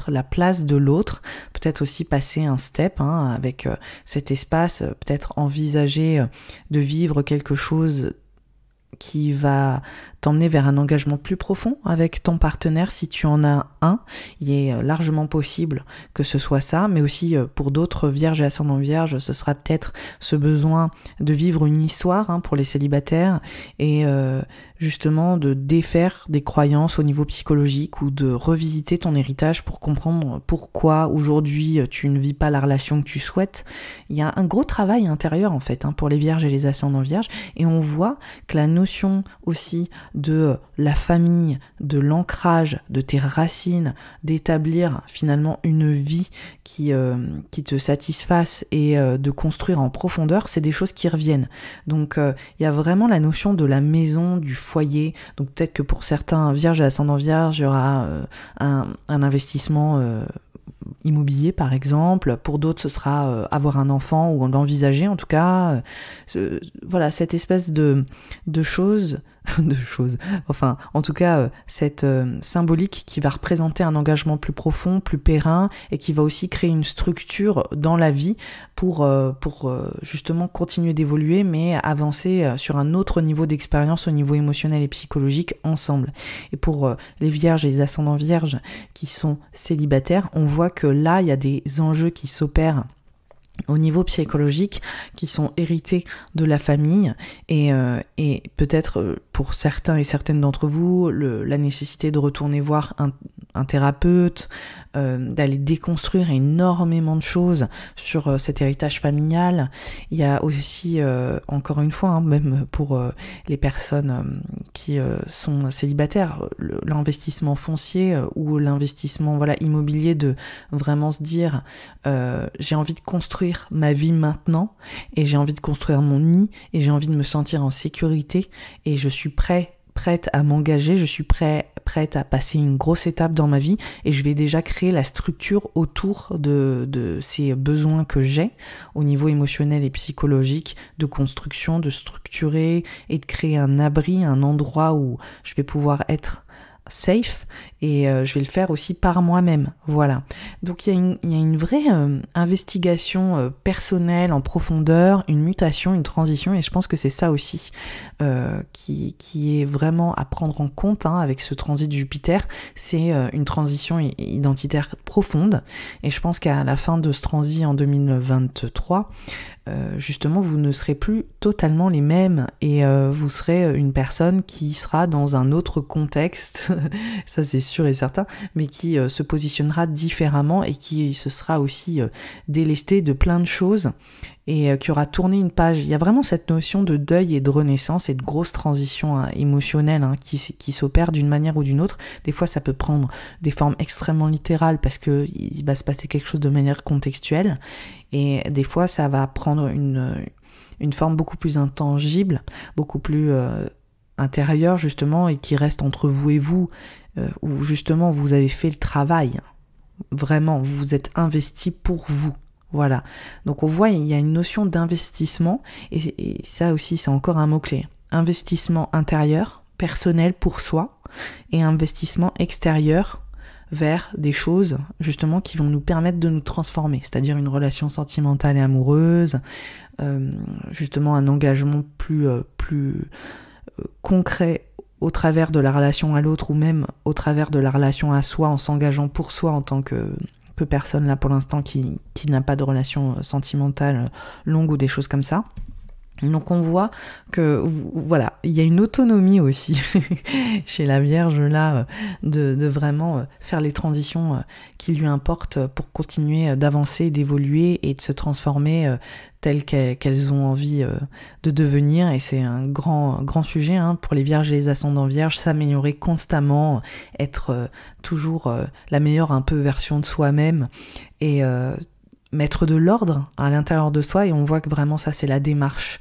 la place de l'autre, peut-être aussi passer un step avec cet espace, peut-être envisager de vivre quelque chose qui va t'emmener vers un engagement plus profond avec ton partenaire si tu en as un. Il est largement possible que ce soit ça, mais aussi pour d'autres vierges et ascendants vierges, ce sera peut-être ce besoin de vivre une histoire pour les célibataires et justement de défaire des croyances au niveau psychologique ou de revisiter ton héritage pour comprendre pourquoi aujourd'hui tu ne vis pas la relation que tu souhaites. Il y a un gros travail intérieur en fait pour les vierges et les ascendants vierges, et on voit que la notion aussi de la famille, de l'ancrage, de tes racines, d'établir finalement une vie qui te satisfasse et de construire en profondeur, c'est des choses qui reviennent. Donc il y a vraiment la notion de la maison, du foyer. Donc peut-être que pour certains vierges et ascendants vierges, il y aura un investissement immobilier par exemple, pour d'autres ce sera avoir un enfant ou l'envisager en tout cas, voilà cette espèce de choses, enfin en tout cas cette symbolique qui va représenter un engagement plus profond, plus périn et qui va aussi créer une structure dans la vie pour justement continuer d'évoluer mais avancer sur un autre niveau d'expérience au niveau émotionnel et psychologique ensemble. Et pour les vierges et les ascendants vierges qui sont célibataires, on voit que là il y a des enjeux qui s'opèrent au niveau psychologique qui sont hérités de la famille et peut-être pour certains et certaines d'entre vous la nécessité de retourner voir un thérapeute, d'aller déconstruire énormément de choses sur cet héritage familial. Il y a aussi encore une fois même pour les personnes qui sont célibataires, l'investissement foncier ou l'investissement immobilier, de vraiment se dire j'ai envie de construire ma vie maintenant et j'ai envie de construire mon nid et j'ai envie de me sentir en sécurité et je suis prête à m'engager, je suis prête à passer une grosse étape dans ma vie et je vais déjà créer la structure autour de ces besoins que j'ai au niveau émotionnel et psychologique, de construction, de structurer et de créer un abri, un endroit où je vais pouvoir être safe et je vais le faire aussi par moi-même, voilà. Donc il y a une vraie investigation personnelle en profondeur, une mutation, une transition, et je pense que c'est ça aussi qui est vraiment à prendre en compte avec ce transit de Jupiter. C'est une transition identitaire profonde, et je pense qu'à la fin de ce transit en 2023, justement vous ne serez plus totalement les mêmes et vous serez une personne qui sera dans un autre contexte, ça c'est sûr et certain, mais qui se positionnera différemment et qui se sera aussi délestée de plein de choses et qui aura tourné une page. Il y a vraiment cette notion de deuil et de renaissance et de grosse transition émotionnelle qui s'opère d'une manière ou d'une autre. Des fois ça peut prendre des formes extrêmement littérales parce que il va se passer quelque chose de manière contextuelle, et des fois ça va prendre une forme beaucoup plus intangible, beaucoup plus intérieure justement, et qui reste entre vous et vous, où justement vous avez fait le travail, vraiment vous vous êtes investi pour vous. Voilà, donc on voit il y a une notion d'investissement et ça aussi c'est encore un mot-clé. Investissement intérieur, personnel pour soi, et investissement extérieur vers des choses justement qui vont nous permettre de nous transformer, c'est-à-dire une relation sentimentale et amoureuse, justement un engagement plus concret au travers de la relation à l'autre ou même au travers de la relation à soi, en s'engageant pour soi en tant que personne là pour l'instant qui n'a pas de relation sentimentale longue ou des choses comme ça. Donc on voit que voilà, il y a une autonomie aussi chez la Vierge là de vraiment faire les transitions qui lui importent pour continuer d'avancer, d'évoluer et de se transformer telles qu'elles ont envie de devenir. Et c'est un grand sujet pour les Vierges et les ascendants Vierges, s'améliorer constamment, être toujours la meilleure un peu version de soi-même et mettre de l'ordre à l'intérieur de soi, et on voit que vraiment ça c'est la démarche.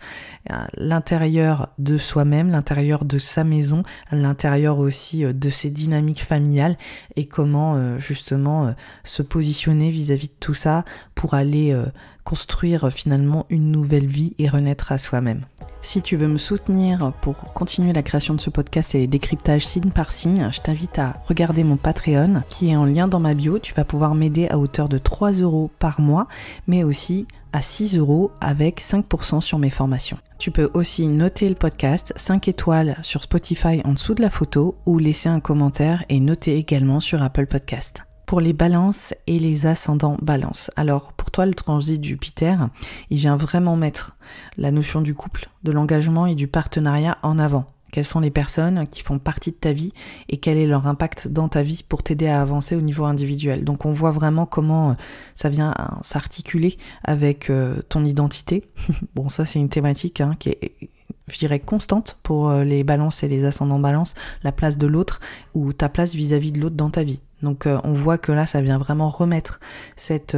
À l'intérieur de soi-même, l'intérieur de sa maison, à l'intérieur aussi de ses dynamiques familiales, et comment justement se positionner vis-à-vis de tout ça pour aller construire finalement une nouvelle vie et renaître à soi-même. Si tu veux me soutenir pour continuer la création de ce podcast et les décryptages signe par signe, je t'invite à regarder mon Patreon qui est en lien dans ma bio. Tu vas pouvoir m'aider à hauteur de 3 € par mois, mais aussi à 6 € avec 5% sur mes formations. Tu peux aussi noter le podcast 5 étoiles sur Spotify en dessous de la photo ou laisser un commentaire et noter également sur Apple Podcast. Pour les balances et les ascendants balance. Alors pour toi le transit Jupiter, il vient vraiment mettre la notion du couple, de l'engagement et du partenariat en avant. Quelles sont les personnes qui font partie de ta vie et quel est leur impact dans ta vie pour t'aider à avancer au niveau individuel. Donc on voit vraiment comment ça vient s'articuler avec ton identité. Bon, ça c'est une thématique qui est, je dirais, constante pour les balances et les ascendants balance, la place de l'autre ou ta place vis-à-vis de l'autre dans ta vie. Donc on voit que là ça vient vraiment remettre cette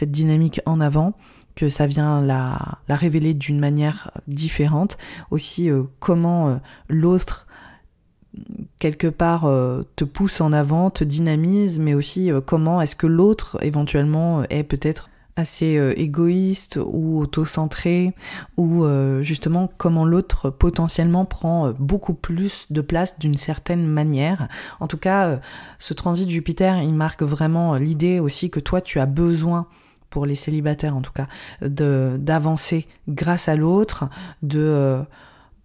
dynamique en avant, que ça vient la révéler d'une manière différente. Aussi comment l'autre quelque part te pousse en avant, te dynamise, mais aussi comment est-ce que l'autre éventuellement est peut-être assez égoïste ou auto-centré, ou justement comment l'autre potentiellement prend beaucoup plus de place d'une certaine manière. En tout cas, ce transit Jupiter, il marque vraiment l'idée aussi que toi tu as besoin, pour les célibataires en tout cas, d'avancer grâce à l'autre, de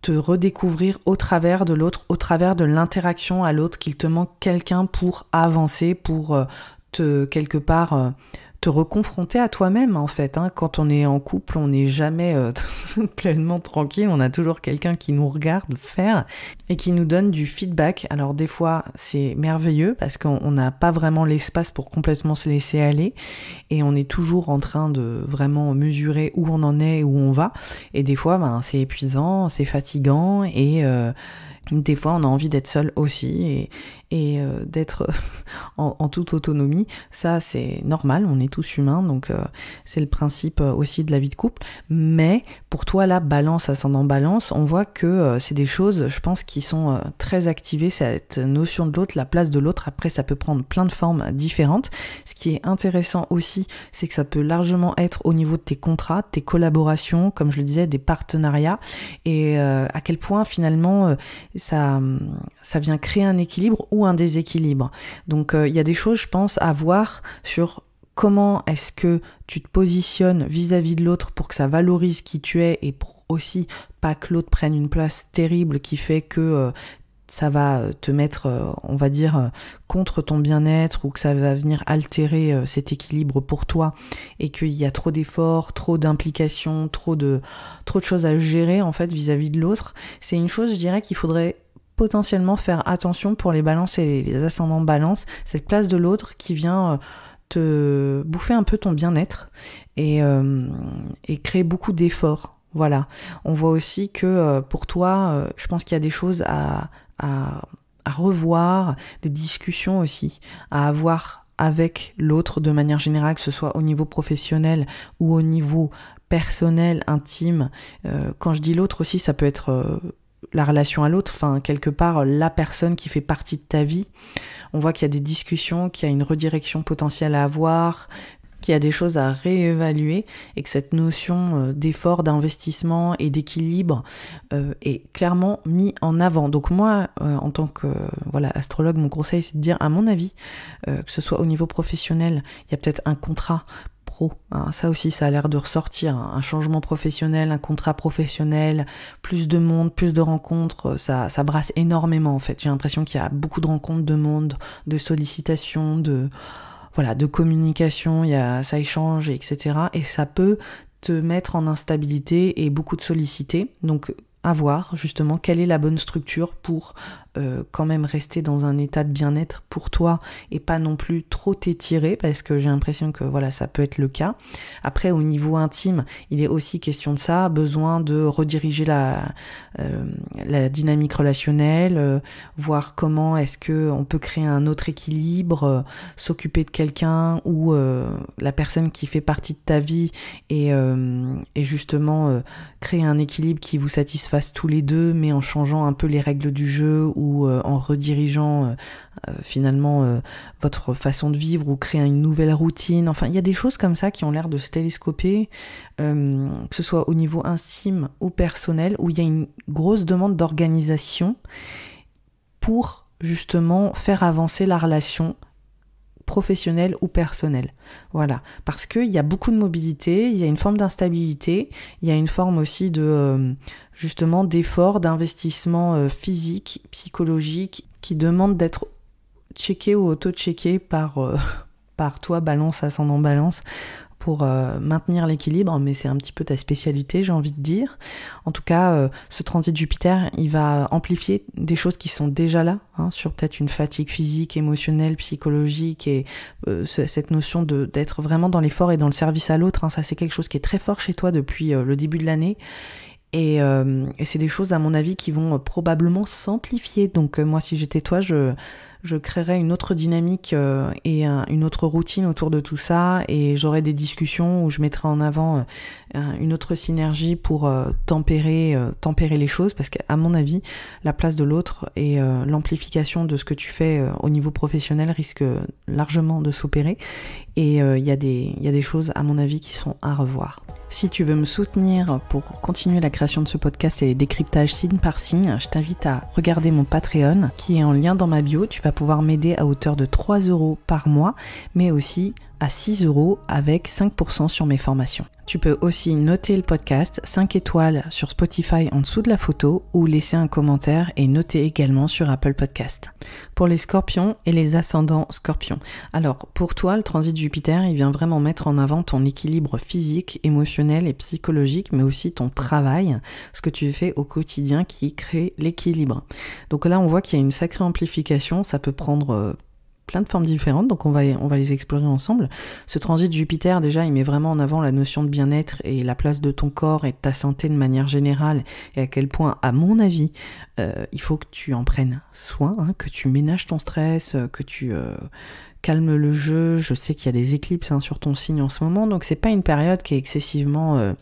te redécouvrir au travers de l'autre, au travers de l'interaction à l'autre, qu'il te manque quelqu'un pour avancer, pour te quelque part te reconfronter à toi-même en fait. Quand on est en couple, on n'est jamais pleinement tranquille, on a toujours quelqu'un qui nous regarde faire et qui nous donne du feedback. Alors des fois c'est merveilleux parce qu'on n'a pas vraiment l'espace pour complètement se laisser aller et on est toujours en train de vraiment mesurer où on en est, où on va, et des fois c'est épuisant, c'est fatigant, et des fois on a envie d'être seul aussi et d'être en toute autonomie. Ça c'est normal, on est tous humains, donc c'est le principe aussi de la vie de couple. Mais pour toi là, balance, ascendant balance, on voit que c'est des choses, je pense, qui sont très activées, cette notion de l'autre, la place de l'autre. Après ça peut prendre plein de formes différentes. Ce qui est intéressant aussi, c'est que ça peut largement être au niveau de tes contrats, tes collaborations, comme je le disais, des partenariats, et à quel point finalement ça vient créer un équilibre ou un déséquilibre. Donc il y a des choses, je pense, à voir sur comment est-ce que tu te positionnes vis-à-vis de l'autre pour que ça valorise qui tu es, et pour aussi pas que l'autre prenne une place terrible qui fait que ça va te mettre, on va dire, contre ton bien-être, ou que ça va venir altérer cet équilibre pour toi, et qu'il y a trop d'efforts, trop d'implications, trop de choses à gérer en fait vis-à-vis de l'autre. C'est une chose, je dirais, qu'il faudrait potentiellement faire attention pour les balances et les ascendants balance, cette place de l'autre qui vient te bouffer un peu ton bien-être et créer beaucoup d'efforts. Voilà. On voit aussi que pour toi, je pense qu'il y a des choses à revoir, des discussions aussi à avoir avec l'autre de manière générale, que ce soit au niveau professionnel ou au niveau personnel, intime. Quand je dis l'autre aussi, ça peut être la relation à l'autre, enfin quelque part la personne qui fait partie de ta vie. On voit qu'il y a des discussions, qu'il y a une redirection potentielle à avoir, qu'il y a des choses à réévaluer, et que cette notion d'effort, d'investissement et d'équilibre est clairement mis en avant. Donc moi, en tant que astrologue, mon conseil c'est de dire, à mon avis, que ce soit au niveau professionnel, il y a peut-être un contrat pro, ça aussi ça a l'air de ressortir, un changement professionnel, un contrat professionnel, plus de monde, plus de rencontres, ça brasse énormément en fait. J'ai l'impression qu'il y a beaucoup de rencontres, de monde, de sollicitations, de communication, ça échange, etc. Et ça peut te mettre en instabilité et beaucoup de sollicité. Donc à voir justement quelle est la bonne structure pour quand même rester dans un état de bien-être pour toi et pas non plus trop t'étirer, parce que j'ai l'impression que voilà, ça peut être le cas. Après, au niveau intime, il est aussi question de ça, besoin de rediriger la dynamique relationnelle, voir comment est-ce que on peut créer un autre équilibre, s'occuper de quelqu'un ou la personne qui fait partie de ta vie et justement créer un équilibre qui vous satisfasse tous les deux, mais en changeant un peu les règles du jeu ou en redirigeant finalement votre façon de vivre ou créer une nouvelle routine. Enfin, il y a des choses comme ça qui ont l'air de se télescoper, que ce soit au niveau intime ou personnel, où il y a une grosse demande d'organisation pour justement faire avancer la relation professionnelle ou personnelle. Voilà, parce qu'il y a beaucoup de mobilité, il y a une forme d'instabilité, il y a une forme aussi de justement d'effort, d'investissement physique, psychologique, qui demande d'être checké ou auto-checké par toi, balance, ascendant balance, pour maintenir l'équilibre, mais c'est un petit peu ta spécialité, j'ai envie de dire. En tout cas, ce transit Jupiter, il va amplifier des choses qui sont déjà là, sur peut-être une fatigue physique, émotionnelle, psychologique, et cette notion d'être vraiment dans l'effort et dans le service à l'autre, ça c'est quelque chose qui est très fort chez toi depuis le début de l'année. Et c'est des choses, à mon avis, qui vont probablement s'amplifier. Donc moi, si j'étais toi, je créerais une autre dynamique et une autre routine autour de tout ça, et j'aurais des discussions où je mettrais en avant une autre synergie pour tempérer les choses, parce qu'à mon avis, la place de l'autre et l'amplification de ce que tu fais au niveau professionnel risque largement de s'opérer, et il y a des choses, à mon avis, qui sont à revoir. Si tu veux me soutenir pour continuer la création de ce podcast et les décryptages signe par signe, je t'invite à regarder mon Patreon qui est en lien dans ma bio. Tu vas pouvoir m'aider à hauteur de 3 € par mois, mais aussi à 6 € avec 5% sur mes formations. Tu peux aussi noter le podcast 5 étoiles sur Spotify en dessous de la photo, ou laisser un commentaire et noter également sur Apple Podcast. Pour les scorpions et les ascendants scorpions. Alors, pour toi, le transit Jupiter, il vient vraiment mettre en avant ton équilibre physique, émotionnel et psychologique, mais aussi ton travail, ce que tu fais au quotidien qui crée l'équilibre. Donc là, on voit qu'il y a une sacrée amplification, ça peut prendre plein de formes différentes, donc on va les explorer ensemble. Ce transit Jupiter, déjà, il met vraiment en avant la notion de bien-être et la place de ton corps et de ta santé de manière générale, et à quel point, à mon avis, il faut que tu en prennes soin, que tu ménages ton stress, que tu calmes le jeu. Je sais qu'il y a des éclipses sur ton signe en ce moment, donc c'est pas une période qui est excessivement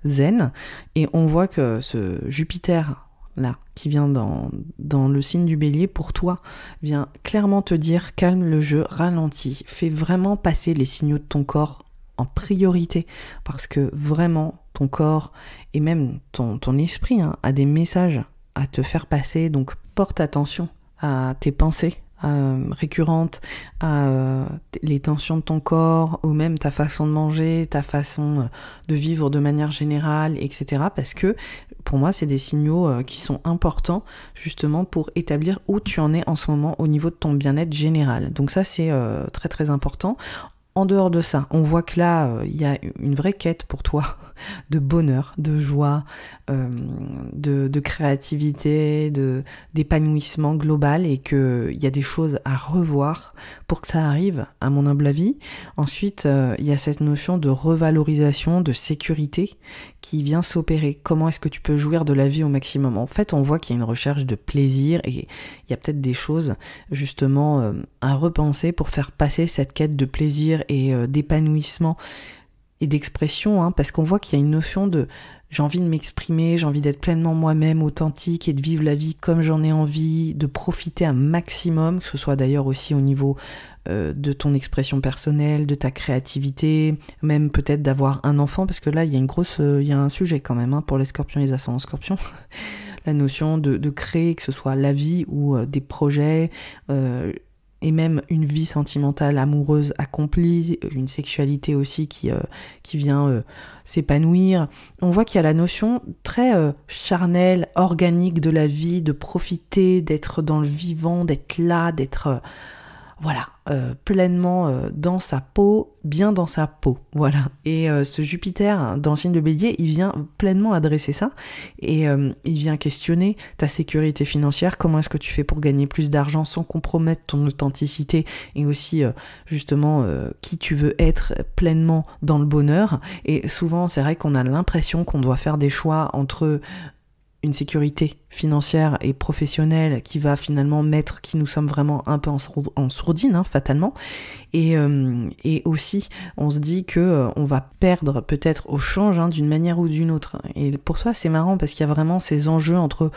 zen, et on voit que ce Jupiter là, qui vient dans le signe du Bélier, pour toi, vient clairement te dire calme le jeu, ralentis, fais vraiment passer les signaux de ton corps en priorité, parce que vraiment ton corps et même ton esprit a des messages à te faire passer, donc porte attention à tes pensées récurrentes, à les tensions de ton corps, ou même ta façon de manger, ta façon de vivre de manière générale, etc. Parce que pour moi, c'est des signaux qui sont importants justement pour établir où tu en es en ce moment au niveau de ton bien-être général. Donc ça, c'est très très important. En dehors de ça, on voit que là, il y a une vraie quête pour toi de bonheur, de joie, de créativité, d'épanouissement global, et qu'il y a des choses à revoir pour que ça arrive, à mon humble avis. Ensuite, il y a cette notion de revalorisation, de sécurité qui vient s'opérer. Comment est-ce que tu peux jouir de la vie au maximum ? En fait, on voit qu'il y a une recherche de plaisir, et il y a peut-être des choses justement à repenser pour faire passer cette quête de plaisir et d'épanouissement et d'expression, parce qu'on voit qu'il y a une notion de j'ai envie de m'exprimer, j'ai envie d'être pleinement moi-même, authentique, et de vivre la vie comme j'en ai envie, de profiter un maximum, que ce soit d'ailleurs aussi au niveau de ton expression personnelle, de ta créativité, même peut-être d'avoir un enfant, parce que là il y a un sujet quand même pour les scorpions et les ascendants scorpions, la notion de créer, que ce soit la vie ou des projets, et même une vie sentimentale, amoureuse accomplie, une sexualité aussi qui vient s'épanouir. On voit qu'il y a la notion très charnelle, organique de la vie, de profiter, d'être dans le vivant, d'être là, d'être voilà, pleinement dans sa peau, bien dans sa peau, voilà. Et ce Jupiter dans le signe de Bélier, il vient pleinement adresser ça, et il vient questionner ta sécurité financière, comment est-ce que tu fais pour gagner plus d'argent sans compromettre ton authenticité, et aussi justement qui tu veux être pleinement dans le bonheur. Et souvent, c'est vrai qu'on a l'impression qu'on doit faire des choix entre une sécurité financière et professionnelle qui va finalement mettre qui nous sommes vraiment un peu en sourdine, fatalement. Et aussi, on se dit que on va perdre peut-être au change d'une manière ou d'une autre. Et pour ça, c'est marrant parce qu'il y a vraiment ces enjeux entre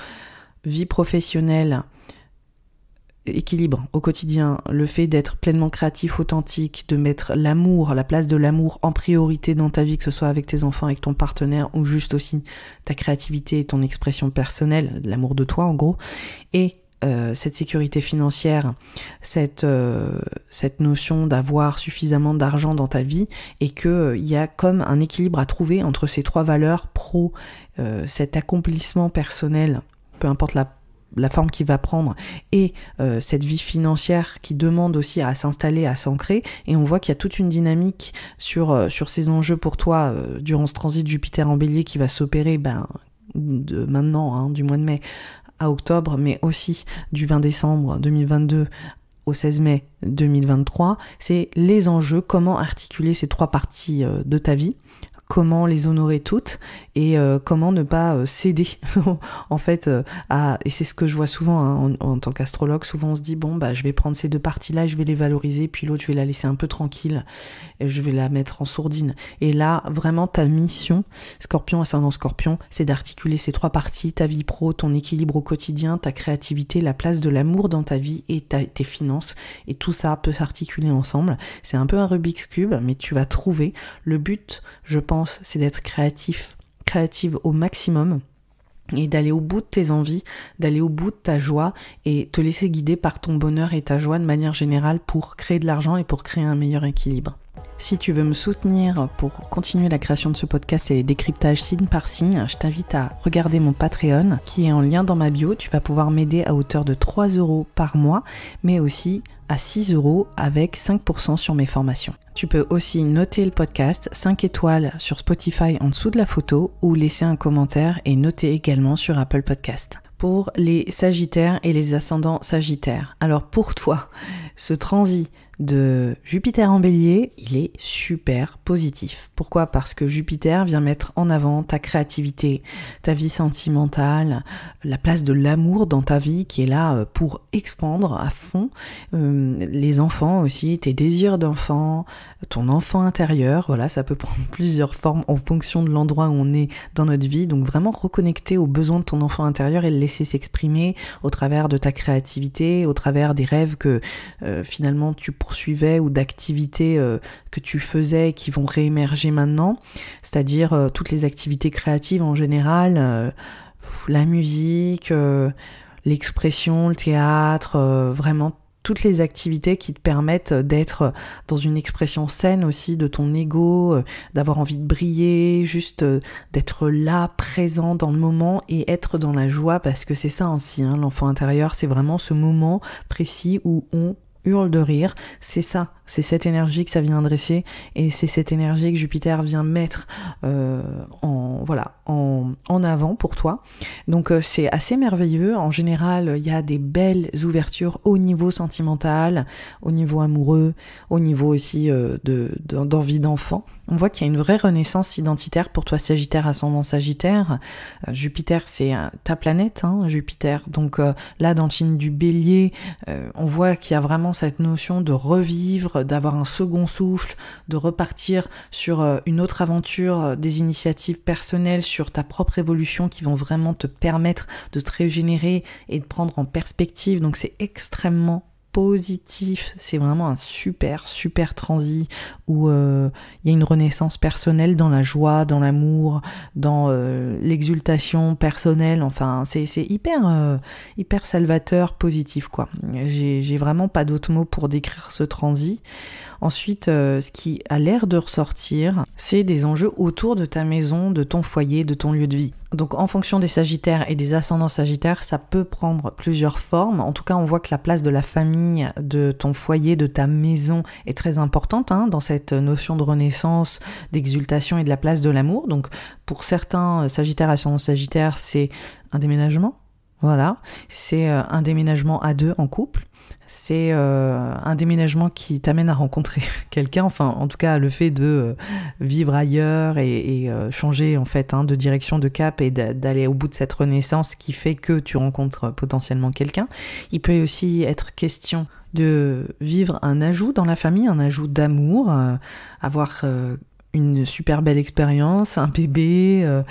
vie professionnelle, équilibre au quotidien, le fait d'être pleinement créatif, authentique, de mettre l'amour, la place de l'amour en priorité dans ta vie, que ce soit avec tes enfants, avec ton partenaire, ou juste aussi ta créativité et ton expression personnelle, l'amour de toi en gros, et cette sécurité financière, cette notion d'avoir suffisamment d'argent dans ta vie, et que il y a comme un équilibre à trouver entre ces trois valeurs pro, cet accomplissement personnel, peu importe la forme qu'il va prendre, et cette vie financière qui demande aussi à s'installer, à s'ancrer. Et on voit qu'il y a toute une dynamique sur ces enjeux pour toi durant ce transit Jupiter en Bélier qui va s'opérer de maintenant, du mois de mai à octobre, mais aussi du 20 décembre 2022 au 16 mai 2023. C'est les enjeux, comment articuler ces trois parties de ta vie, comment les honorer toutes, et comment ne pas céder en fait et c'est ce que je vois souvent en tant qu'astrologue. Souvent on se dit je vais prendre ces deux parties là, je vais les valoriser, puis l'autre je vais la laisser un peu tranquille et je vais la mettre en sourdine. Et là vraiment ta mission, Scorpion, ascendant Scorpion, c'est d'articuler ces trois parties, ta vie pro, ton équilibre au quotidien, ta créativité, la place de l'amour dans ta vie et tes finances, et tout ça peut s'articuler ensemble. C'est un peu un Rubik's Cube, mais tu vas trouver. Le but, je pense, c'est d'être créative au maximum, et d'aller au bout de tes envies, d'aller au bout de ta joie, et te laisser guider par ton bonheur et ta joie de manière générale pour créer de l'argent et pour créer un meilleur équilibre. Si tu veux me soutenir pour continuer la création de ce podcast et les décryptages signe par signe, je t'invite à regarder mon Patreon qui est en lien dans ma bio. Tu vas pouvoir m'aider à hauteur de 3 € par mois, mais aussi à 6 € avec 5% sur mes formations. Tu peux aussi noter le podcast 5 étoiles sur Spotify en dessous de la photo, ou laisser un commentaire et noter également sur Apple Podcast. Pour les Sagittaires et les ascendants Sagittaires, alors pour toi, ce transit de Jupiter en Bélier, il est super positif. Pourquoi ? Parce que Jupiter vient mettre en avant ta créativité, ta vie sentimentale, la place de l'amour dans ta vie qui est là pour expandre à fond, les enfants aussi, tes désirs d'enfant, ton enfant intérieur, voilà, ça peut prendre plusieurs formes en fonction de l'endroit où on est dans notre vie. Donc vraiment reconnecter aux besoins de ton enfant intérieur et le laisser s'exprimer au travers de ta créativité, au travers des rêves que finalement tu poursuivais, ou d'activités que tu faisais et qui vont réémerger maintenant, c'est-à-dire toutes les activités créatives en général, la musique, l'expression, le théâtre, vraiment toutes les activités qui te permettent d'être dans une expression saine aussi de ton ego, d'avoir envie de briller, juste d'être là, présent dans le moment et être dans la joie, parce que c'est ça aussi, l'enfant intérieur, c'est vraiment ce moment précis où on hurle de rire, c'est ça, c'est cette énergie que ça vient adresser, et c'est cette énergie que Jupiter vient mettre en avant pour toi. Donc c'est assez merveilleux. En général, il y a des belles ouvertures au niveau sentimental, au niveau amoureux, au niveau aussi d'envie d'enfant. On voit qu'il y a une vraie renaissance identitaire pour toi, Sagittaire, ascendant Sagittaire. Jupiter, c'est ta planète, Jupiter. Donc là, dans le signe du Bélier, on voit qu'il y a vraiment cette notion de revivre, d'avoir un second souffle, de repartir sur une autre aventure, des initiatives personnelles, sur ta propre évolution qui vont vraiment te permettre de te régénérer et de prendre en perspective. Donc c'est extrêmement positif, c'est vraiment un super transit où il y a une renaissance personnelle dans la joie, dans l'amour, dans l'exultation personnelle. Enfin c'est hyper salvateur, positif quoi. J'ai vraiment pas d'autres mots pour décrire ce transit. Ensuite, ce qui a l'air de ressortir, c'est des enjeux autour de ta maison, de ton foyer, de ton lieu de vie. Donc en fonction des Sagittaires et des ascendants Sagittaires, ça peut prendre plusieurs formes. En tout cas, on voit que la place de la famille, de ton foyer, de ta maison est très importante dans cette notion de renaissance, d'exultation et de la place de l'amour. Donc pour certains Sagittaires, ascendants Sagittaires, c'est un déménagement. Voilà, c'est un déménagement à deux en couple. C'est un déménagement qui t'amène à rencontrer quelqu'un, enfin en tout cas le fait de vivre ailleurs et changer en fait de direction, de cap et d'aller au bout de cette renaissance qui fait que tu rencontres potentiellement quelqu'un. Il peut aussi être question de vivre un ajout dans la famille, un ajout d'amour, avoir une super belle expérience, un bébé,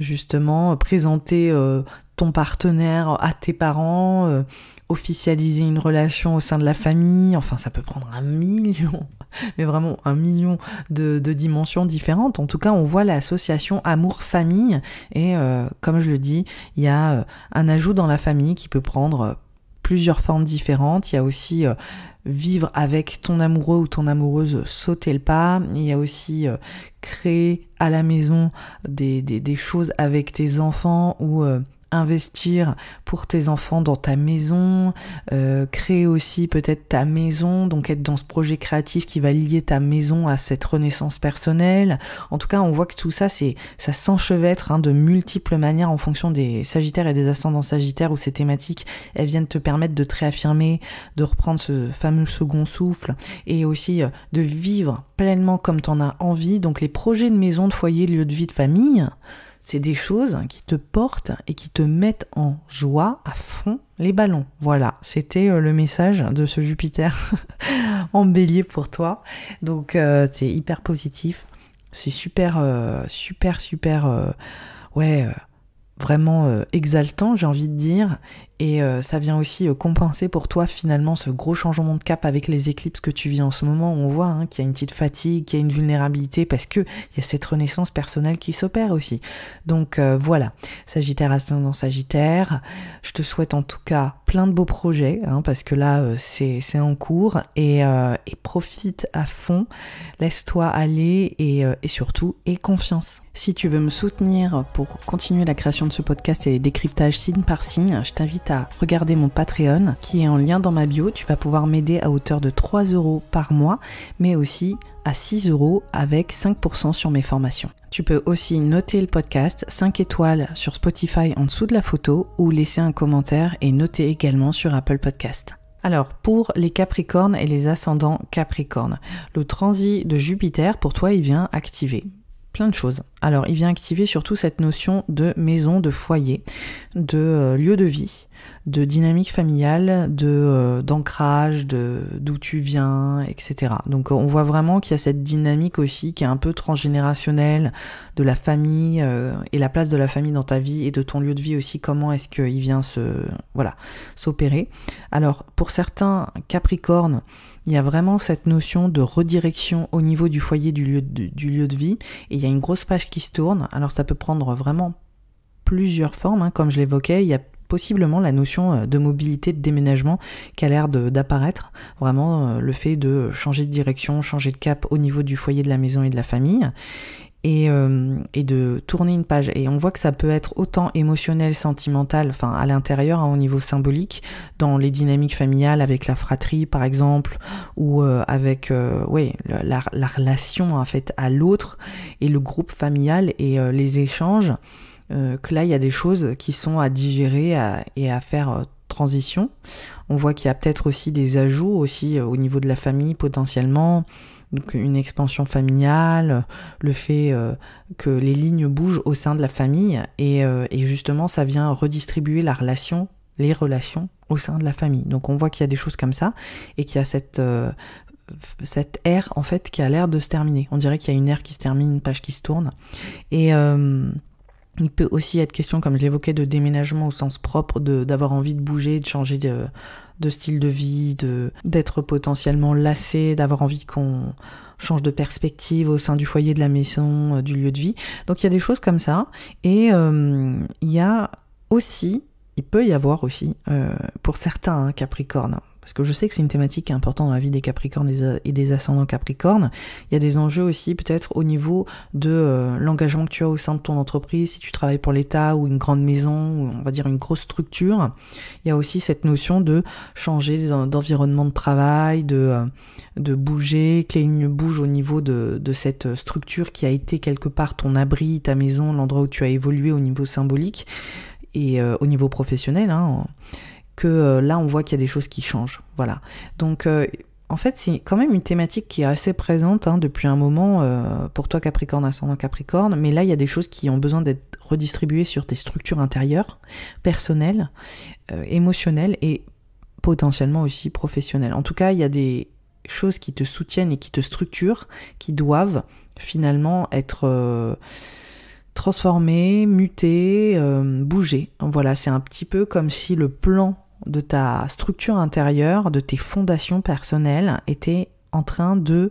justement présenter ton partenaire à tes parents, officialiser une relation au sein de la famille, enfin ça peut prendre 1 million, mais vraiment 1 million de dimensions différentes. En tout cas, on voit l'association amour-famille et comme je le dis, il y a un ajout dans la famille qui peut prendre plusieurs formes différentes. Il y a aussi vivre avec ton amoureux ou ton amoureuse, sauter le pas. Il y a aussi créer à la maison des choses avec tes enfants ou investir pour tes enfants dans ta maison, créer aussi peut-être ta maison, donc être dans ce projet créatif qui va lier ta maison à cette renaissance personnelle. En tout cas, on voit que tout ça, ça s'enchevêtre de multiples manières en fonction des Sagittaires et des ascendants Sagittaires où ces thématiques, elles viennent te permettre de te réaffirmer, de reprendre ce fameux second souffle et aussi de vivre pleinement comme t'en as envie. Donc les projets de maison, de foyer, de lieu de vie, de famille, c'est des choses qui te portent et qui te mettent en joie à fond les ballons. Voilà, c'était le message de ce Jupiter en Bélier pour toi. Donc c'est hyper positif, c'est super, vraiment exaltant, j'ai envie de dire. Et ça vient aussi compenser pour toi finalement ce gros changement de cap avec les éclipses que tu vis en ce moment. On voit qu'il y a une petite fatigue, qu'il y a une vulnérabilité parce que il y a cette renaissance personnelle qui s'opère aussi. Donc voilà, Sagittaire, ascendant Sagittaire, je te souhaite en tout cas plein de beaux projets parce que là c'est en cours et profite à fond, laisse-toi aller et surtout aie confiance. Si tu veux me soutenir pour continuer la création de ce podcast et les décryptages signe par signe, je t'invite à regarder mon Patreon qui est en lien dans ma bio. Tu vas pouvoir m'aider à hauteur de 3 € par mois, mais aussi à 6 € avec 5% sur mes formations. Tu peux aussi noter le podcast 5 étoiles sur Spotify en dessous de la photo ou laisser un commentaire et noter également sur Apple Podcast. Alors, pour les Capricornes et les ascendants Capricornes, le transit de Jupiter, pour toi, il vient activer plein de choses. Alors, il vient activer surtout cette notion de maison, de foyer, de lieu de vie, de dynamique familiale, d'ancrage, d'où tu viens, etc. Donc on voit vraiment qu'il y a cette dynamique aussi qui est un peu transgénérationnelle de la famille et la place de la famille dans ta vie et de ton lieu de vie aussi, comment est-ce qu'il vient s'opérer. Alors pour certains Capricornes, il y a vraiment cette notion de redirection au niveau du foyer, du lieu de vie, et il y a une grosse page qui se tourne. Alors ça peut prendre vraiment plusieurs formes, comme je l'évoquais. Il y a possiblement la notion de mobilité, de déménagement qui a l'air d'apparaître, vraiment le fait de changer de direction, changer de cap au niveau du foyer, de la maison et de la famille, et de tourner une page. Et on voit que ça peut être autant émotionnel, sentimental, enfin à l'intérieur, au niveau symbolique, dans les dynamiques familiales avec la fratrie par exemple, ou avec la relation en fait à l'autre et le groupe familial et les échanges. Que là il y a des choses qui sont à digérer et à faire transition. On voit qu'il y a peut-être aussi des ajouts aussi au niveau de la famille potentiellement, donc une expansion familiale, le fait que les lignes bougent au sein de la famille et justement ça vient redistribuer les relations au sein de la famille. Donc on voit qu'il y a des choses comme ça et qu'il y a cette ère en fait qui a l'air de se terminer. On dirait qu'il y a une ère qui se termine, une page qui se tourne et il peut aussi être question, comme je l'évoquais, de déménagement au sens propre, d'avoir envie de bouger, de changer de style de vie, d'être potentiellement lassé, d'avoir envie qu'on change de perspective au sein du foyer, de la maison, du lieu de vie. Donc il y a des choses comme ça. Et il peut y avoir aussi, pour certains Capricornes, parce que je sais que c'est une thématique qui est importante dans la vie des Capricornes et des ascendants Capricornes. Il y a des enjeux aussi peut-être au niveau de l'engagement que tu as au sein de ton entreprise, si tu travailles pour l'État ou une grande maison, ou on va dire une grosse structure. Il y a aussi cette notion de changer d'environnement de travail, de bouger, que les lignes bougent au niveau de cette structure qui a été quelque part ton abri, ta maison, l'endroit où tu as évolué au niveau symbolique et au niveau professionnel, hein, que là on voit qu'il y a des choses qui changent. Voilà. Donc en fait c'est quand même une thématique qui est assez présente depuis un moment pour toi Capricorne, ascendant Capricorne, mais là il y a des choses qui ont besoin d'être redistribuées sur tes structures intérieures, personnelles, émotionnelles et potentiellement aussi professionnelles. En tout cas il y a des choses qui te soutiennent et qui te structurent, qui doivent finalement être transformées, mutées, bouger. Voilà, c'est un petit peu comme si le plan de ta structure intérieure, de tes fondations personnelles, était en train de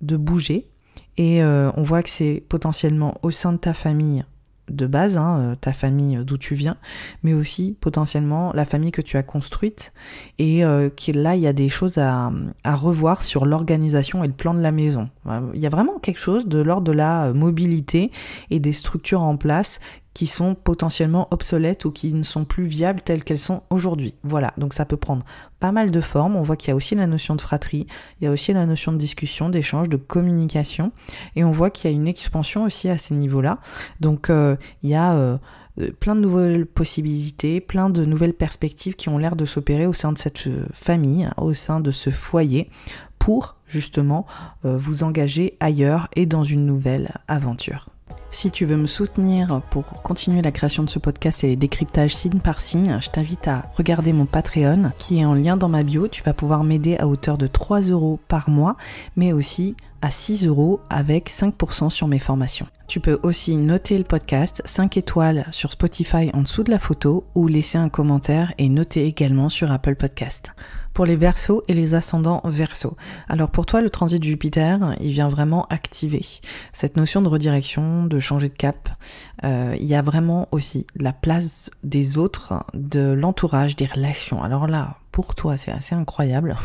bouger. Et on voit que c'est potentiellement au sein de ta famille de base, ta famille d'où tu viens, mais aussi potentiellement la famille que tu as construite, et là il y a des choses à revoir sur l'organisation et le plan de la maison. Il y a vraiment quelque chose de l'ordre de la mobilité et des structures en place qui sont potentiellement obsolètes ou qui ne sont plus viables telles qu'elles sont aujourd'hui. Voilà, donc ça peut prendre pas mal de formes. On voit qu'il y a aussi la notion de fratrie, il y a aussi la notion de discussion, d'échange, de communication, et on voit qu'il y a une expansion aussi à ces niveaux-là. Donc il y a plein de nouvelles possibilités, plein de nouvelles perspectives qui ont l'air de s'opérer au sein de cette famille, au sein de ce foyer, pour justement vous engager ailleurs et dans une nouvelle aventure. Si tu veux me soutenir pour continuer la création de ce podcast et les décryptages signe par signe, je t'invite à regarder mon Patreon qui est en lien dans ma bio. Tu vas pouvoir m'aider à hauteur de 3 € par mois, mais aussi à 6 € avec 5% sur mes formations. Tu peux aussi noter le podcast 5 étoiles sur Spotify en dessous de la photo ou laisser un commentaire et noter également sur Apple Podcast. Pour les Verseaux et les ascendants Verseaux. Alors pour toi, le transit de Jupiter, il vient vraiment activer cette notion de redirection, de changer de cap. Il y a vraiment aussi la place des autres, de l'entourage, des relations. Alors là, pour toi, c'est assez incroyable.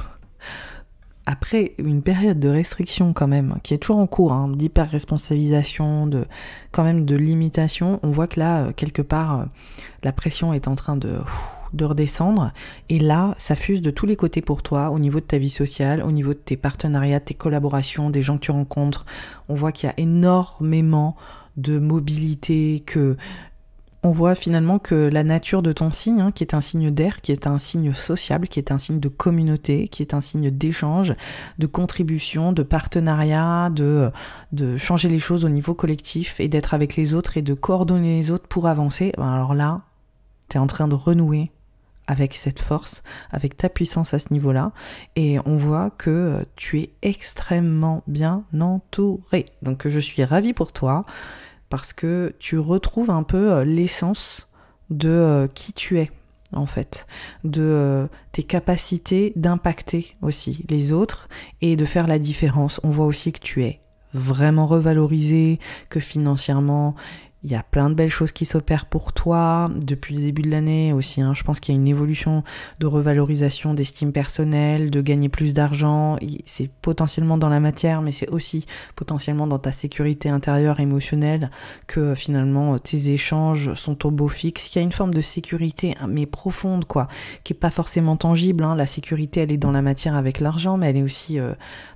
Après une période de restriction quand même, qui est toujours en cours, d'hyper-responsabilisation, quand même de limitation, on voit que là, quelque part, la pression est en train de redescendre, et là, ça fuse de tous les côtés pour toi, au niveau de ta vie sociale, au niveau de tes partenariats, tes collaborations, des gens que tu rencontres. On voit qu'il y a énormément de mobilité, on voit finalement que la nature de ton signe, qui est un signe d'air, qui est un signe sociable, qui est un signe de communauté, qui est un signe d'échange, de contribution, de partenariat, de changer les choses au niveau collectif et d'être avec les autres et de coordonner les autres pour avancer. Alors là, t'es en train de renouer avec cette force, avec ta puissance à ce niveau-là, et on voit que tu es extrêmement bien entouré. Donc je suis ravie pour toi, parce que tu retrouves un peu l'essence de qui tu es, en fait, de tes capacités d'impacter aussi les autres et de faire la différence. On voit aussi que tu es vraiment revalorisé, que financièrement, il y a plein de belles choses qui s'opèrent pour toi depuis le début de l'année aussi. Je pense qu'il y a une évolution de revalorisation d'estime personnelle, de gagner plus d'argent. C'est potentiellement dans la matière, mais c'est aussi potentiellement dans ta sécurité intérieure émotionnelle que finalement tes échanges sont au beau fixe. Il y a une forme de sécurité, mais profonde, qui est pas forcément tangible. La sécurité, elle est dans la matière avec l'argent, mais elle est aussi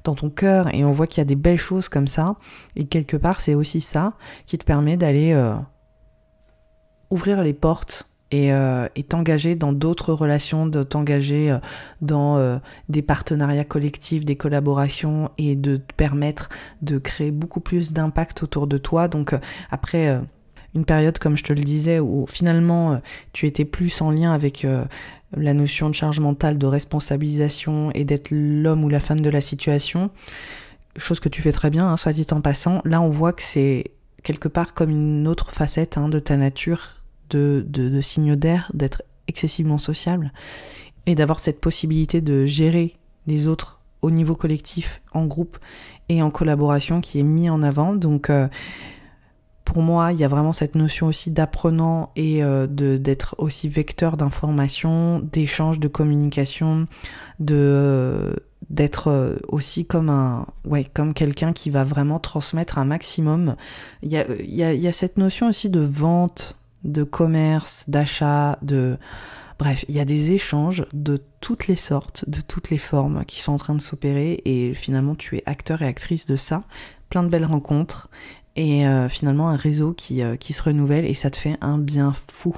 dans ton cœur. Et on voit qu'il y a des belles choses comme ça. Et quelque part, c'est aussi ça qui te permet d'aller ouvrir les portes et t'engager dans d'autres relations, de t'engager dans des partenariats collectifs, des collaborations, et de te permettre de créer beaucoup plus d'impact autour de toi. Donc après une période, comme je te le disais, où finalement tu étais plus en lien avec la notion de charge mentale, de responsabilisation et d'être l'homme ou la femme de la situation, chose que tu fais très bien, soit dit en passant. Là on voit que c'est quelque part comme une autre facette de ta nature de signe d'air, d'être excessivement sociable et d'avoir cette possibilité de gérer les autres au niveau collectif, en groupe et en collaboration qui est mis en avant. Donc pour moi, il y a vraiment cette notion aussi d'apprenant et d'être aussi vecteur d'information, d'échange, de communication, d'être aussi comme quelqu'un qui va vraiment transmettre un maximum. Il y a cette notion aussi de vente, de commerce, d'achat, bref, il y a des échanges de toutes les sortes, de toutes les formes qui sont en train de s'opérer et finalement tu es acteur et actrice de ça. Plein de belles rencontres et finalement un réseau qui se renouvelle et ça te fait un bien fou.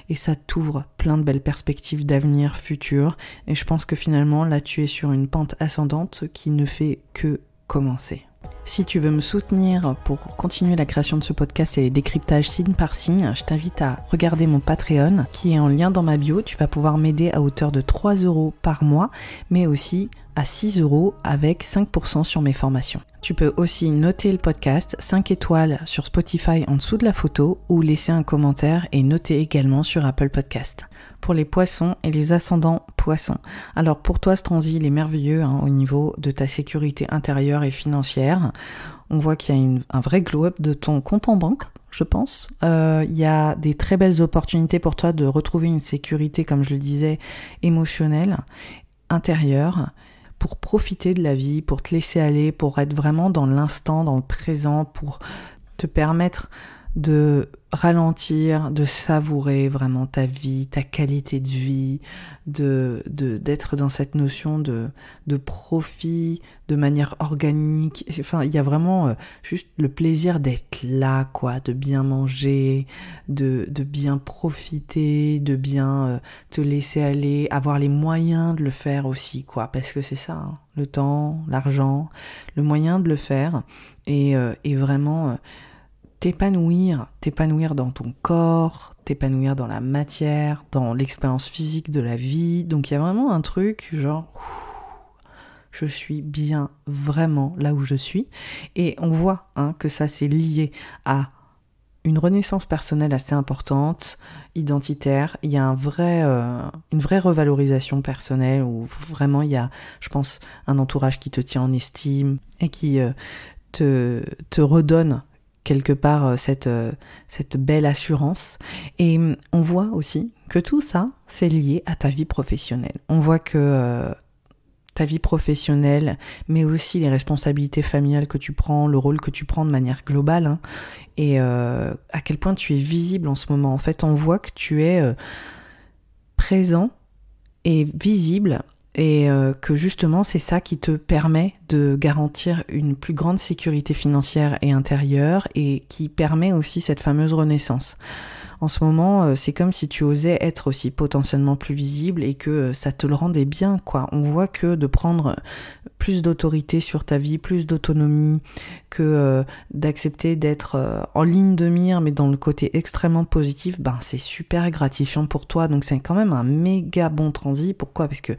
Et ça t'ouvre plein de belles perspectives d'avenir futur et je pense que finalement là tu es sur une pente ascendante qui ne fait que commencer. Si tu veux me soutenir pour continuer la création de ce podcast et les décryptages signe par signe, je t'invite à regarder mon Patreon qui est en lien dans ma bio. Tu vas pouvoir m'aider à hauteur de 3 € par mois, mais aussi à 6 € avec 5% sur mes formations. Tu peux aussi noter le podcast 5 étoiles sur Spotify en dessous de la photo ou laisser un commentaire et noter également sur Apple Podcast. Pour les poissons et les ascendants poissons. Alors pour toi, ce transit, il est merveilleux au niveau de ta sécurité intérieure et financière. On voit qu'il y a un vrai glow-up de ton compte en banque, je pense. Il y a des très belles opportunités pour toi de retrouver une sécurité, comme je le disais, émotionnelle, intérieure, pour profiter de la vie, pour te laisser aller, pour être vraiment dans l'instant, dans le présent, pour te permettre de ralentir, de savourer vraiment ta vie, ta qualité de vie, d'être dans cette notion de profit de manière organique. Enfin, il y a vraiment juste le plaisir d'être là, quoi, de bien manger, de bien profiter, de bien te laisser aller, avoir les moyens de le faire aussi, quoi, parce que c'est ça, le temps, l'argent, le moyen de le faire et vraiment t'épanouir dans ton corps, t'épanouir dans la matière, dans l'expérience physique de la vie. Donc il y a vraiment un truc genre je suis bien vraiment là où je suis. Et on voit que ça c'est lié à une renaissance personnelle assez importante, identitaire. Il y a une vraie revalorisation personnelle où vraiment il y a, je pense, un entourage qui te tient en estime et qui te redonne quelque part cette belle assurance. Et on voit aussi que tout ça, c'est lié à ta vie professionnelle. On voit que ta vie professionnelle, mais aussi les responsabilités familiales que tu prends, le rôle que tu prends de manière globale, et à quel point tu es visible en ce moment. En fait, on voit que tu es présent et visible, et que justement c'est ça qui te permet de garantir une plus grande sécurité financière et intérieure et qui permet aussi cette fameuse renaissance. En ce moment, c'est comme si tu osais être aussi potentiellement plus visible et que ça te le rendait bien, quoi. On voit que de prendre plus d'autorité sur ta vie, plus d'autonomie, que d'accepter d'être en ligne de mire, mais dans le côté extrêmement positif, c'est super gratifiant pour toi. Donc c'est quand même un méga bon transit. Pourquoi ? Parce que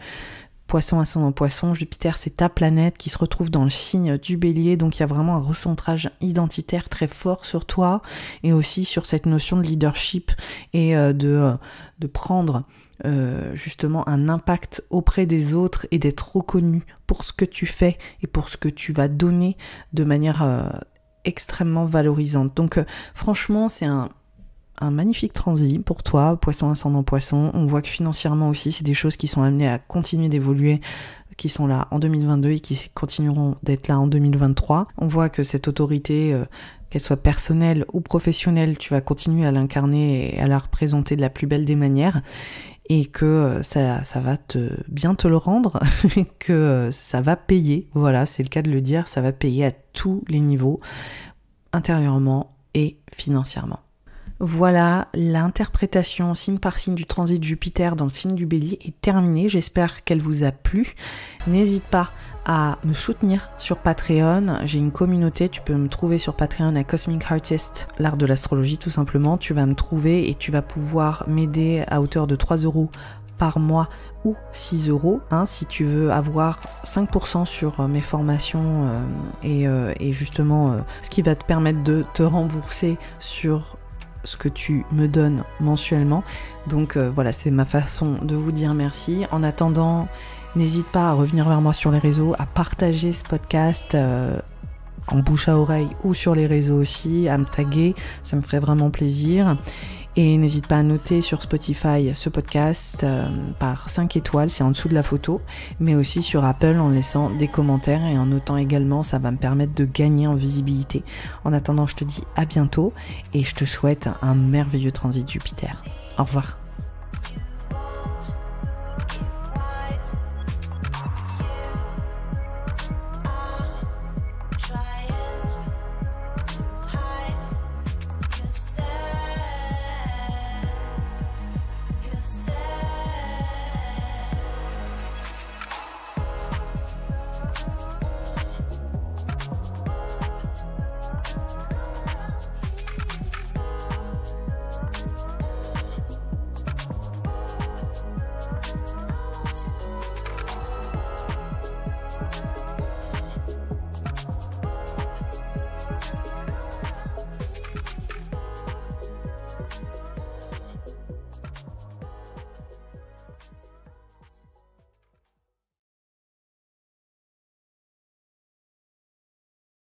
Poisson, ascendant Poisson, Jupiter, c'est ta planète qui se retrouve dans le signe du Bélier, donc il y a vraiment un recentrage identitaire très fort sur toi et aussi sur cette notion de leadership et de prendre justement un impact auprès des autres et d'être reconnu pour ce que tu fais et pour ce que tu vas donner de manière extrêmement valorisante. Donc franchement, c'est un magnifique transit pour toi, Poisson, ascendant Poisson. On voit que financièrement aussi, c'est des choses qui sont amenées à continuer d'évoluer, qui sont là en 2022 et qui continueront d'être là en 2023. On voit que cette autorité, qu'elle soit personnelle ou professionnelle, tu vas continuer à l'incarner et à la représenter de la plus belle des manières. Et que ça va bien te le rendre, que ça va payer. Voilà, c'est le cas de le dire, ça va payer à tous les niveaux, intérieurement et financièrement. Voilà, l'interprétation signe par signe du transit de Jupiter dans le signe du Bélier est terminée. J'espère qu'elle vous a plu. N'hésite pas à me soutenir sur Patreon. J'ai une communauté, tu peux me trouver sur Patreon à Cosmic Artist, l'art de l'astrologie tout simplement. Tu vas me trouver et tu vas pouvoir m'aider à hauteur de 3 € par mois ou 6 € si tu veux avoir 5% sur mes formations et justement ce qui va te permettre de te rembourser sur ce que tu me donnes mensuellement. Donc voilà, c'est ma façon de vous dire merci. En attendant, n'hésite pas à revenir vers moi sur les réseaux, à partager ce podcast en bouche à oreille ou sur les réseaux aussi, à me taguer, ça me ferait vraiment plaisir. Et n'hésite pas à noter sur Spotify ce podcast par 5 étoiles, c'est en dessous de la photo, mais aussi sur Apple en laissant des commentaires et en notant également, ça va me permettre de gagner en visibilité. En attendant, je te dis à bientôt et je te souhaite un merveilleux transit Jupiter. Au revoir.